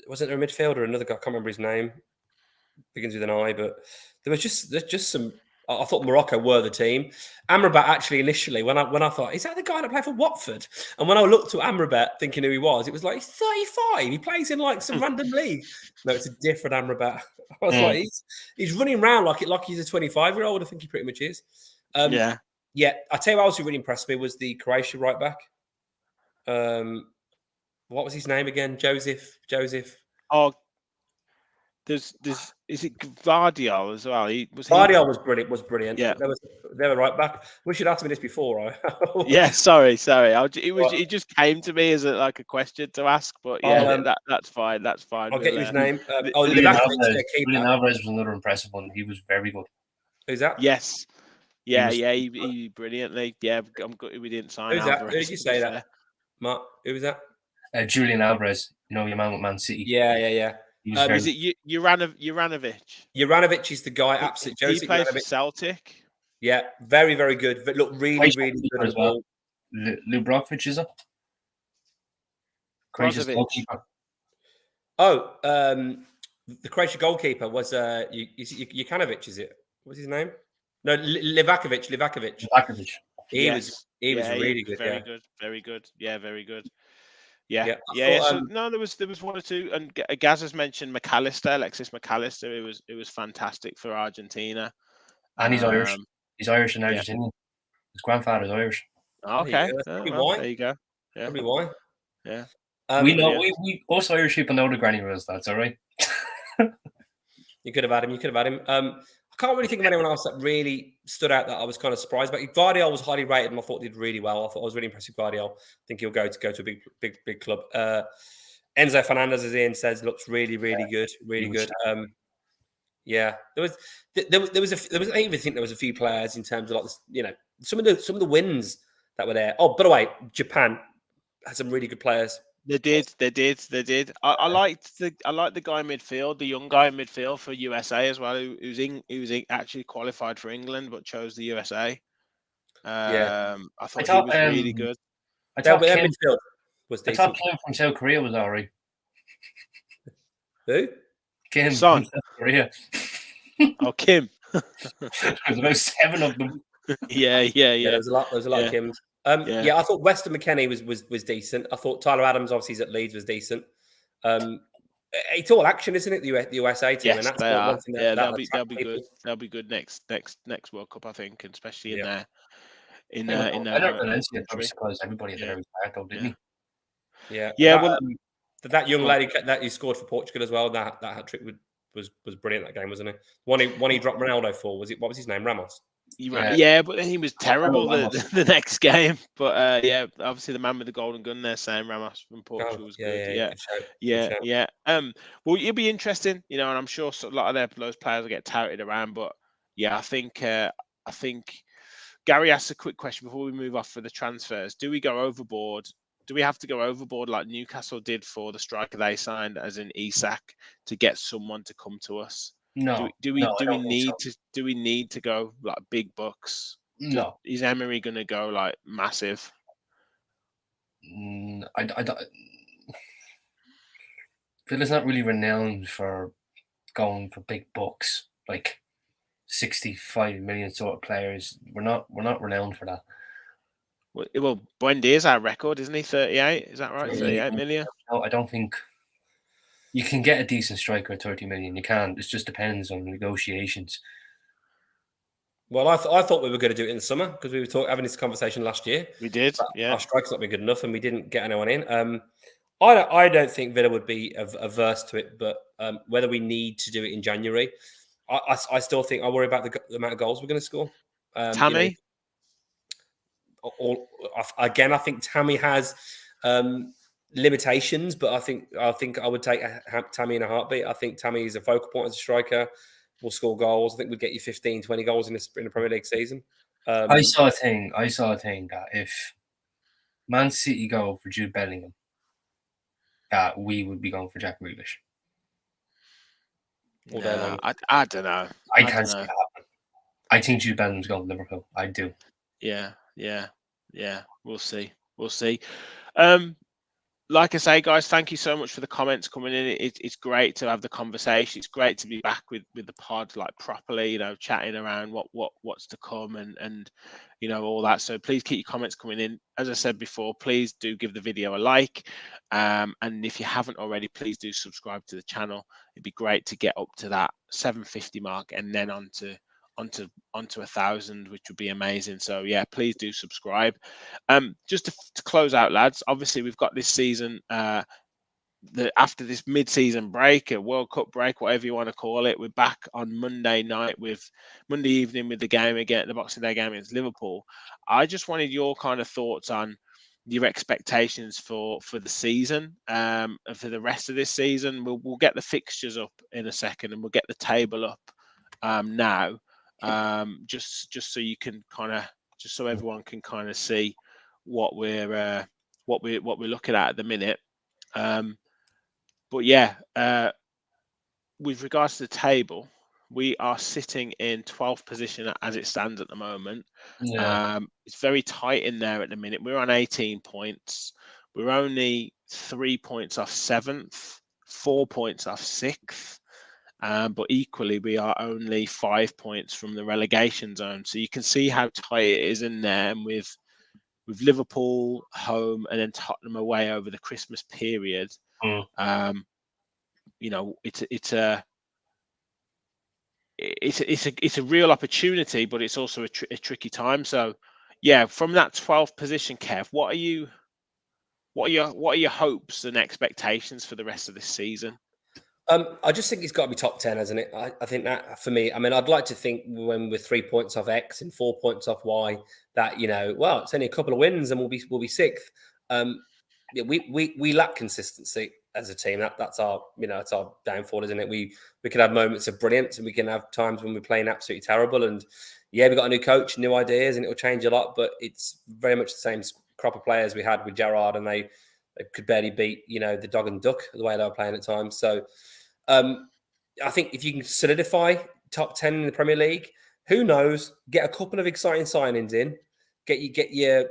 Wasn't there a midfielder? Another guy, I can't remember his name. Begins with an I, but there's just some. I thought Morocco were the team. Amrabat actually initially, when I thought, is that the guy that played for Watford? And when I looked at Amrabat, thinking who he was, it was like, he's 35. He plays in like some random league. No, it's a different Amrabat. I was like, he's running around like he's a 25-year-old. I think he pretty much is. Yeah. I tell you what else who really impressed me was the Croatia right back. What was his name again? Joseph. Oh, is it Vardiol as well? Vardiol was brilliant. Yeah, they were right back. We should ask me this before, right? Yeah, sorry. It just came to me as a question to ask, but yeah, that's fine. That's fine. I'll get you his name. Julian Alvarez was another impressive one. He was very good. Who's that? Yes. Yeah, he brilliantly. Yeah, I'm good. We didn't sign Who's Alvarez. Who did you say that? Mark, who was that? Julian Alvarez. You know, your man with Man City. Yeah. Is it Juranovic? Juranovic is the guy. Absolutely. He plays for Celtic. Yeah, very, very good. But look, really good as well. Lubrovic, is it? Croatia's goalkeeper. Oh, the Croatia goalkeeper was Jukanovic, is it? What's his name? No, Livakovic. He was really good. Very good. Yeah, very good. Yeah. So there was one or two, and Gaz has mentioned Alexis McAllister. It was fantastic for Argentina. And he's Irish. He's Irish and Argentinian. His grandfather's Irish. Okay, why? There you go. Yeah. Probably why. Yeah. We know we us Irish people know the granny rules. That's all right. You could have had him. I can't really think of anyone else that really stood out that I was kind of surprised about. Guardiola was highly rated, and I thought did really well. I was really impressed with Guardiola. I think he'll go to a big club. Enzo Fernandez is in, says looks really good, really good. There was I even think there was a few players in terms of like some of the wins that were there. Oh, by the way, Japan had some really good players. They did. I liked the guy in midfield, the young guy in midfield for USA as well, who's actually qualified for England but chose the USA. I thought he was really good. I thought midfield was decent. I thought Kim from South Korea was all right. Who? Kim Son. from South Korea. Oh, Kim. There's about 7 of them. Yeah. There's a lot of Kims. I thought Weston McKennie was decent. I thought Tyler Adams, obviously, he's at Leeds, was decent. It's all action, isn't it? The USA team, yes, and that's they are. One thing they'll be good. They'll be good next World Cup, I think, and especially in their country. Because everybody there was back, didn't he? Yeah. That young lady that he scored for Portugal as well. That hat trick was brilliant. That game, wasn't it? One he dropped Ronaldo for. What was his name? Ramos. Yeah, but he was terrible the next game. But obviously the man with the golden gun there, saying Ramos from Portugal was good. Yeah. Well, it'll be interesting, and I'm sure a lot of those players will get touted around. But yeah, I think Gary asked a quick question before we move off for the transfers. Do we go overboard? Do we have to go overboard like Newcastle did for the striker they signed, as in Isak, to get someone to come to us? No. Do we need to go like big bucks? No. Is Emery going to go like massive? Villa's not really renowned for going for big bucks, like 65 million sort of players. We're not renowned for that. Well, Buendia is our record, isn't he? 38, is that right? 38 million. No, I don't think. You can get a decent striker at 30 million. You can. It just depends on negotiations. Well, I thought we were going to do it in the summer because we were having this conversation last year. We did, yeah. Our strike's not been good enough, and we didn't get anyone in. I don't think Villa would be averse to it, but whether we need to do it in January, I still think I worry about the amount of goals we're going to score. Tammy? Again, I think Tammy has limitations, but I think I would take Tammy in a heartbeat. I think Tammy is a focal point as a striker. Will score goals. I think we'd get you 15, 20 goals in the Premier League season. I saw a thing that if Man City go for Jude Bellingham, that we would be going for Jack Grealish. All day long. I don't know. I can't see it happen. I think Jude Bellingham's going to Liverpool. I do. Yeah. We'll see. Like I say, guys, thank you so much for the comments coming in. It's great to have the conversation. It's great to be back with the pod, like properly, you know, chatting around what's to come and you know, all that. So please keep your comments coming in. As I said before, please do give the video a like. And if you haven't already, please do subscribe to the channel. It'd be great to get up to that 750 mark and then onto 1,000, which would be amazing. So yeah, please do subscribe. Just to close out, lads, obviously we've got this season after this mid-season break, a World Cup break, whatever you want to call it. We're back on Monday evening with the game again, the Boxing Day game against Liverpool. I just wanted your kind of thoughts on your expectations for the season, and for the rest of this season. We'll get the fixtures up in a second, and we'll get the table up now. Just so you can just so everyone can kind of see what we're looking at the minute. But yeah, with regards to the table, we are sitting in 12th position as it stands at the moment. Yeah. It's very tight in there at the minute. We're on 18 points. We're only 3 points off 7th, 4 points off 6th. But equally, we are only 5 points from the relegation zone. So you can see how tight it is in there. And with Liverpool home and then Tottenham away over the Christmas period, you know, it's a real opportunity, but it's also a tricky time. So yeah, from that 12th position, Kev, what are your hopes and expectations for the rest of this season? I just think it's got to be top 10, hasn't it? I think that for me, I mean, I'd like to think when we're 3 points off X and 4 points off Y, that, you know, well, it's only a couple of wins and we'll be sixth. Yeah, we lack consistency as a team. That's our, you know, it's our downfall, isn't it? We can have moments of brilliance and we can have times when we're playing absolutely terrible. And yeah, we got a new coach, new ideas, and it'll change a lot. But it's very much the same crop of players we had with Gerrard, and they could barely beat, you know, the dog and duck the way they were playing at times. So I think if you can solidify top 10 in the Premier League, who knows? Get a couple of exciting signings in, get your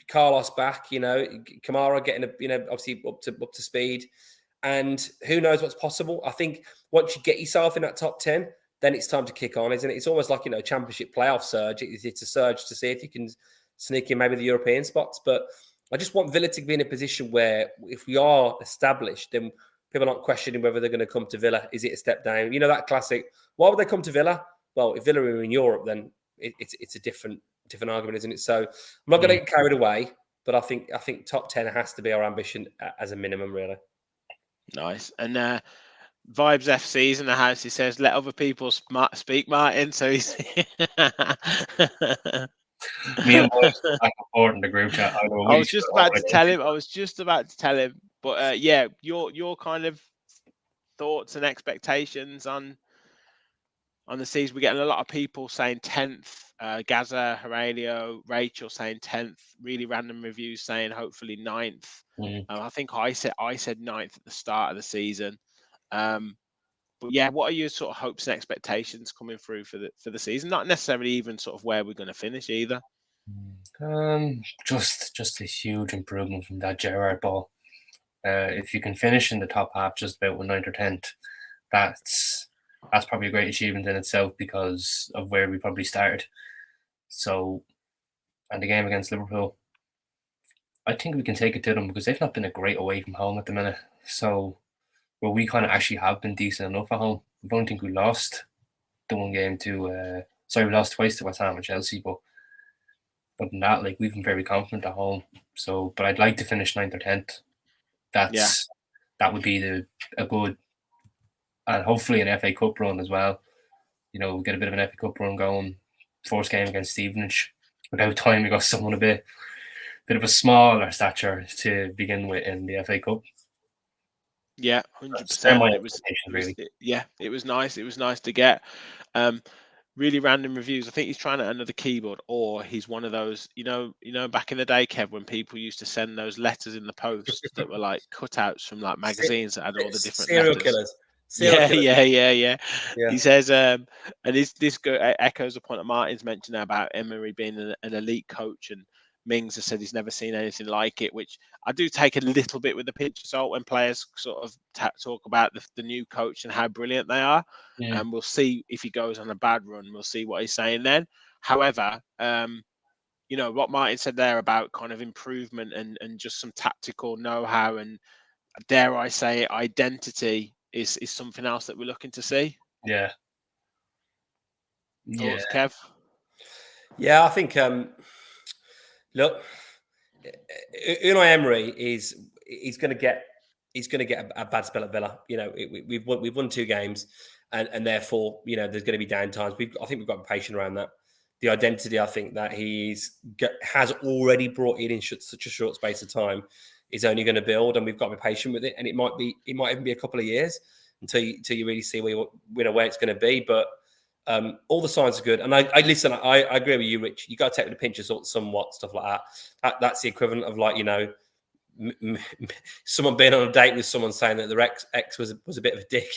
Carlos back, you know, Kamara getting obviously up to speed, and who knows what's possible. I think once you get yourself in that top 10, then it's time to kick on, isn't it? It's almost like, you know, championship playoff surge. It's a surge to see if you can sneak in maybe the European spots. But I just want Villa to be in a position where if we are established, then people aren't questioning whether they're going to come to Villa. Is it a step down? You know, that classic, why would they come to Villa? Well, if Villa are in Europe, then it's a different argument, isn't it? So I'm not going to get carried away, but I think top 10 has to be our ambition as a minimum, really. Nice. And Vibes FC's in the house. He says, let other people speak, Martin. So he's... Me and boys back and forth in the group chat. I was just about to tell him. But yeah, your kind of thoughts and expectations on the season. We're getting a lot of people saying 10th. Gaza, Aurelio, Rachel saying 10th. Really random reviews saying hopefully 9th. I think I said 9th at the start of the season. But yeah, what are your sort of hopes and expectations coming through for the season? Not necessarily even sort of where we're going to finish either. Just a huge improvement from that Gerrard ball. If you can finish in the top half, just about with 9th or 10th, that's probably a great achievement in itself because of where we probably started. So, and the game against Liverpool, I think we can take it to them because they've not been a great away from home at the minute. So, where we kind of actually have been decent enough at home. I don't think we lost the one game to we lost twice to West Ham and Chelsea, but other than that, like, we've been very confident at home. So, but I'd like to finish 9th or 10th. That would be a good, and hopefully an FA Cup run as well. You know, get a bit of an FA Cup run going. First game against Stevenage. About time we got someone a bit of a smaller stature to begin with in the FA Cup. Yeah, 100%. It was really. It was nice. It was nice to get. Really random reviews. I think he's trying to another keyboard, or he's one of those, you know, back in the day, Kev, when people used to send those letters in the post that were like cutouts from like magazines that had all the different serial letters. killers. Yeah. He says, and this echoes the point that Martin's mentioned about Emery being an elite coach, and Mings has said he's never seen anything like it, which I do take a little bit with a pinch of salt when players sort of talk about the new coach and how brilliant they are. Yeah. And we'll see if he goes on a bad run. We'll see what he's saying then. However, you know, what Martin said there about kind of improvement and just some tactical know-how and, dare I say it, identity is something else that we're looking to see. Yeah. Thoughts, Kev? Yeah, I think look, Unai Emery he's going to get a bad spell at Villa. You know, we've won 2 games, and therefore, you know, there's going to be down times. I think we've got to be patient around that. The identity, I think, that has already brought in such a short space of time is only going to build, and we've got to be patient with it. And it might even be a couple of years until you really see where it's going to be. But all the signs are good, and I listen. I agree with you, Rich. You got to take it with a pinch of salt, somewhat stuff like that. That's the equivalent of, like, you know, someone being on a date with someone saying that their ex was a bit of a dick.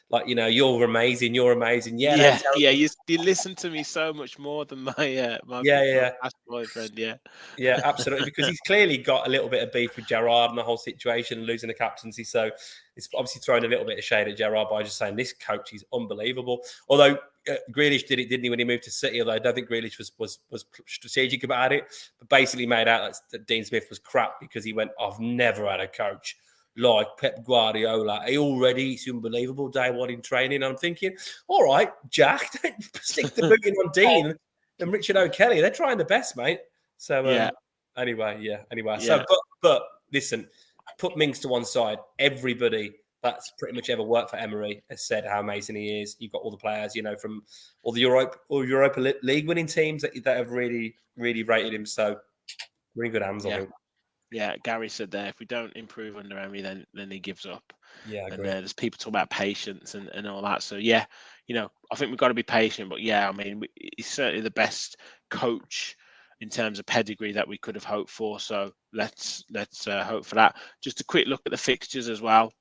Like, you know, you're amazing. Yeah. You listen to me so much more than my my past boyfriend. Yeah, absolutely. Because he's clearly got a little bit of beef with Gerrard and the whole situation, losing the captaincy. So it's obviously throwing a little bit of shade at Gerrard by just saying this coach is unbelievable. Although Grealish did it, didn't he, when he moved to City? Although I don't think Grealish was strategic about it, but basically made out that Dean Smith was crap because he went, I've never had a coach like Pep Guardiola. He's unbelievable day one in training. And I'm thinking, all right, Jack, don't stick the boot in on Dean and Richard O'Kelly. They're trying the best, mate. So anyway. So but listen, put Mings to one side. Everybody that's pretty much ever worked for Emery has said how amazing he is. You've got all the players, you know, from all the Europa League winning teams that have really, really rated him. So we're in good hands, I think. Yeah, Gary said there, if we don't improve under Emery, then he gives up. Yeah, I and agree. There's people talk about patience and all that. So yeah, you know, I think we've got to be patient. But yeah, I mean, he's certainly the best coach in terms of pedigree that we could have hoped for. So let's hope for that. Just a quick look at the fixtures as well,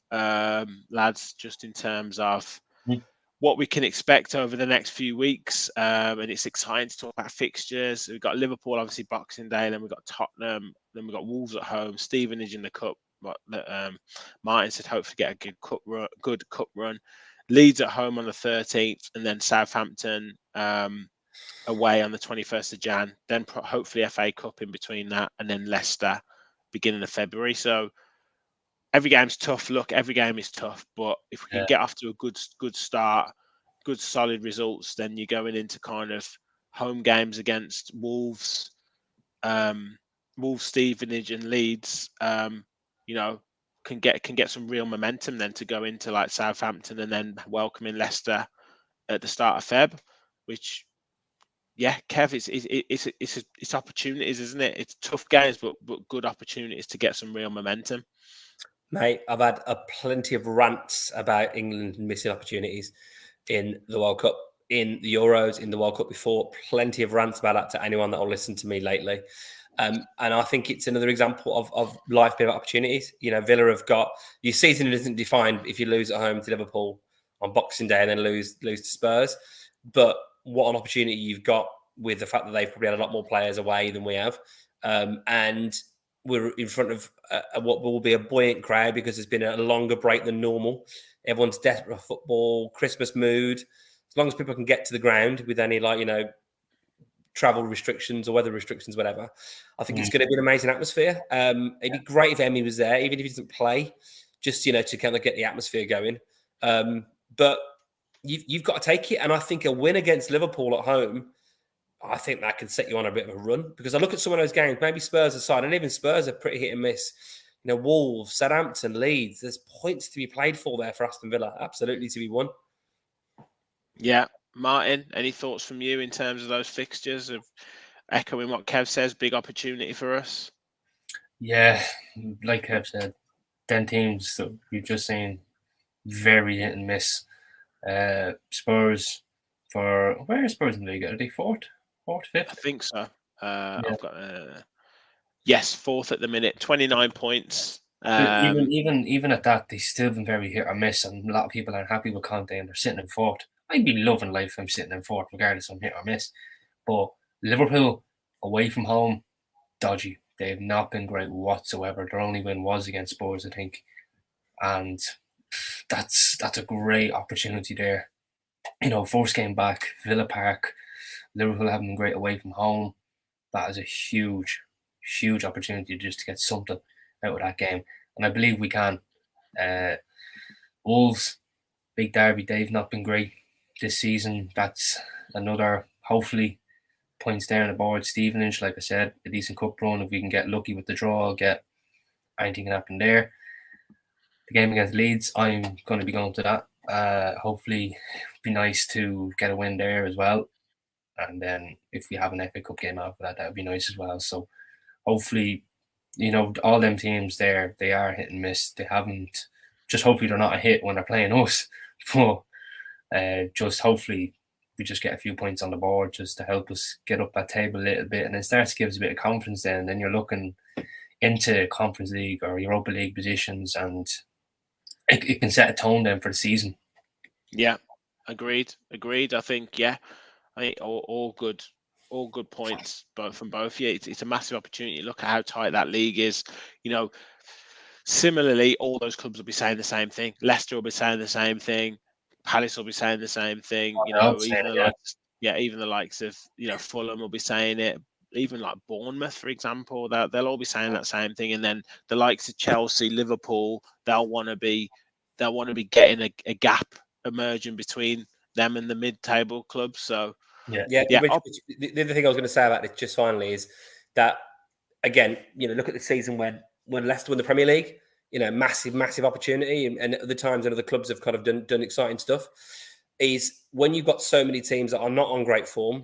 lads. Just in terms of what we can expect over the next few weeks. And it's exciting to talk about fixtures. We've got Liverpool, obviously, Boxing Day, then we've got Tottenham, then we've got Wolves at home, Stevenage in the Cup. Martin said hopefully get a good cup run. Leeds at home on the 13th, and then Southampton away on the 21st of Jan. Then hopefully FA Cup in between that, and then Leicester beginning of February. So every game's tough. Look, every game is tough, but if we can get off to a good start, good solid results, then you're going into kind of home games against Wolves, Stevenage, and Leeds. You know, can get some real momentum then to go into like Southampton and then welcoming Leicester at the start of Feb, which. Yeah, Kev, it's opportunities, isn't it? It's tough games, but good opportunities to get some real momentum. Mate, I've had plenty of rants about England missing opportunities in the World Cup, in the Euros, in the World Cup before. Plenty of rants about that to anyone that will listen to me lately. And I think it's another example of life being opportunities. You know, Villa have got your season isn't defined if you lose at home to Liverpool on Boxing Day and then lose to Spurs. But what an opportunity you've got with the fact that they've probably had a lot more players away than we have, and we're in front of what will be a buoyant crowd because there's been a longer break than normal. Everyone's desperate for football, Christmas mood. As long as people can get to the ground with any, like, you know, travel restrictions or weather restrictions, whatever, I think it's going to be an amazing atmosphere. It'd be great if Emi was there, even if he doesn't play, just to kind of get the atmosphere going. But you've got to take it, and I think a win against Liverpool at home, I think that can set you on a bit of a run, because I look at some of those games, maybe Spurs aside, and even Spurs are pretty hit and miss. Wolves, Southampton, Leeds, there's points to be played for there for Aston Villa, absolutely to be won. Yeah. Martin, any thoughts from you in terms of those fixtures, of echoing what Kev says, big opportunity for us? Yeah, like Kev said, 10 teams that you've just seen, very hit and miss. Spurs, where are Spurs in the league? Are they fourth, fifth? I think so. Yeah. I've got yes, fourth at the minute, 29 points. Even at that, they still been very hit or miss, and a lot of people aren't happy with Conte, and they're sitting in fourth. I'd be loving life if I'm sitting in fourth, regardless of hit or miss. But Liverpool, away from home, dodgy. They've not been great whatsoever. Their only win was against Spurs, I think, and that's a great opportunity there. First game back, Villa Park, Liverpool haven't been great away from home. That is a huge, huge opportunity just to get something out of that game, and I believe we can. Wolves, big derby, they've not been great this season. That's another, hopefully, points there on the board. Stevenage, like I said, a decent cup run. If we can get lucky with the draw, anything can happen there. The game against Leeds, I'm going to be going to that. Hopefully, it'd be nice to get a win there as well. And then if we have an FA Cup game after that, that would be nice as well. So hopefully, all them teams there, they are hit and miss. They haven't, just hopefully they're not a hit when they're playing us. But just hopefully we just get a few points on the board just to help us get up that table a little bit. And it starts to give us a bit of confidence then. And then you're looking into Conference League or Europa League positions, and it can set a tone then for the season. Yeah, agreed. I think, all good points, but from both. Yeah, it's a massive opportunity. Look at how tight that league is. Similarly, all those clubs will be saying the same thing. Leicester will be saying the same thing. Palace will be saying the same thing. Even the likes of Fulham will be saying it. Even like Bournemouth, for example, they'll all be saying that same thing. And then the likes of Chelsea, Liverpool, they'll want to be getting a gap emerging between them and the mid-table clubs. So the other thing I was going to say about this just finally is that, again, look at the season when Leicester won the Premier League, massive opportunity, and at the times when other clubs have kind of done exciting stuff, is when you've got so many teams that are not on great form.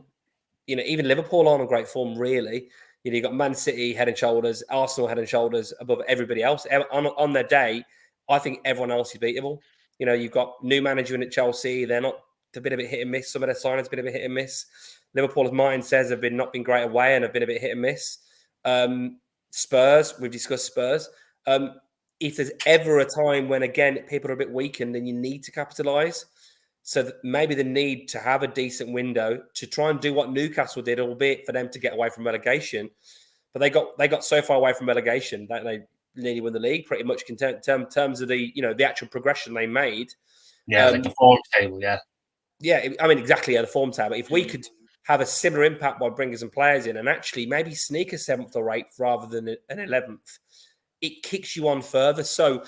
Even Liverpool aren't on great form, really. You've got Man City head and shoulders, Arsenal head and shoulders above everybody else. On their day, I think everyone else is beatable. You've got new manager in at Chelsea. They're a bit of a hit and miss. Some of their signings have been a bit hit and miss. Liverpool, as Martin says, have not been great away and have been a bit hit and miss. Spurs, we've discussed Spurs. If there's ever a time when, again, people are a bit weakened, then you need to capitalise. So that maybe the need to have a decent window to try and do what Newcastle did, albeit for them to get away from relegation. But they got so far away from relegation that they nearly won the league, pretty much in terms of the actual progression they made. Yeah, like the form table, yeah. Yeah, I mean, exactly, the form table. If we could have a similar impact by bringing some players in and actually maybe sneak a 7th or 8th rather than an 11th, it kicks you on further. So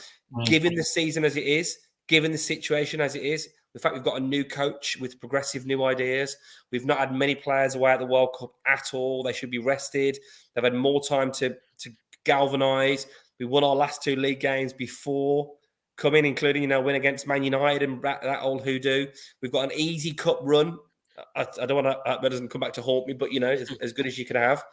given the season as it is, given the situation as it is, the fact we've got a new coach with progressive new ideas, we've not had many players away at the World Cup at all. They should be rested. They've had more time to galvanise. We won our last 2 league games before coming, including, win against Man United and that old hoodoo. We've got an easy cup run. I don't want to, that doesn't come back to haunt me, but, as good as you can have.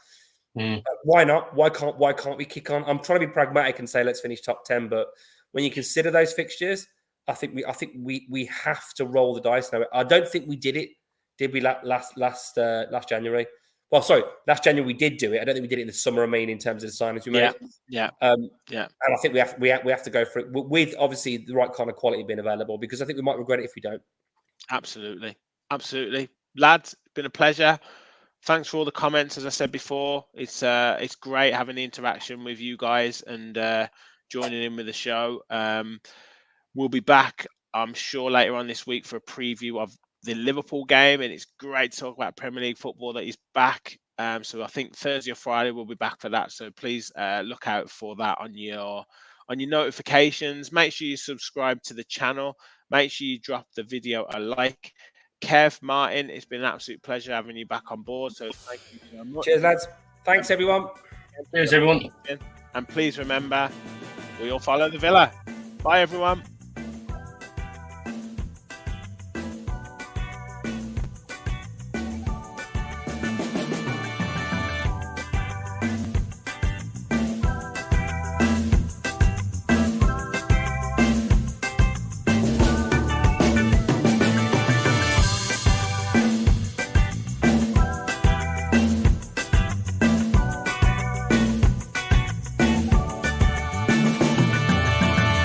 Why not? Why can't we kick on? I'm trying to be pragmatic and say, let's finish top 10. But when you consider those fixtures, I think we have to roll the dice now. I don't think we did it. Did we last January? Well, sorry, last January we did do it. I don't think we did it in the summer. I mean, in terms of the signings we made. Yeah. And I think we have to go for it with obviously the right kind of quality being available, because I think we might regret it if we don't. Absolutely, lads. Been a pleasure. Thanks for all the comments. As I said before, it's great having the interaction with you guys and joining in with the show. We'll be back, I'm sure, later on this week for a preview of the Liverpool game, and it's great to talk about Premier League football that is back. So I think Thursday or Friday we'll be back for that. So please look out for that on your on your notifications. Make sure you subscribe to the channel. Make sure you drop the video a like. Kev, Martin, it's been an absolute pleasure having you back on board. So thank you so much. Cheers, lads. Thanks, everyone. Cheers, everyone. And please remember, we all follow the Villa. Bye, everyone.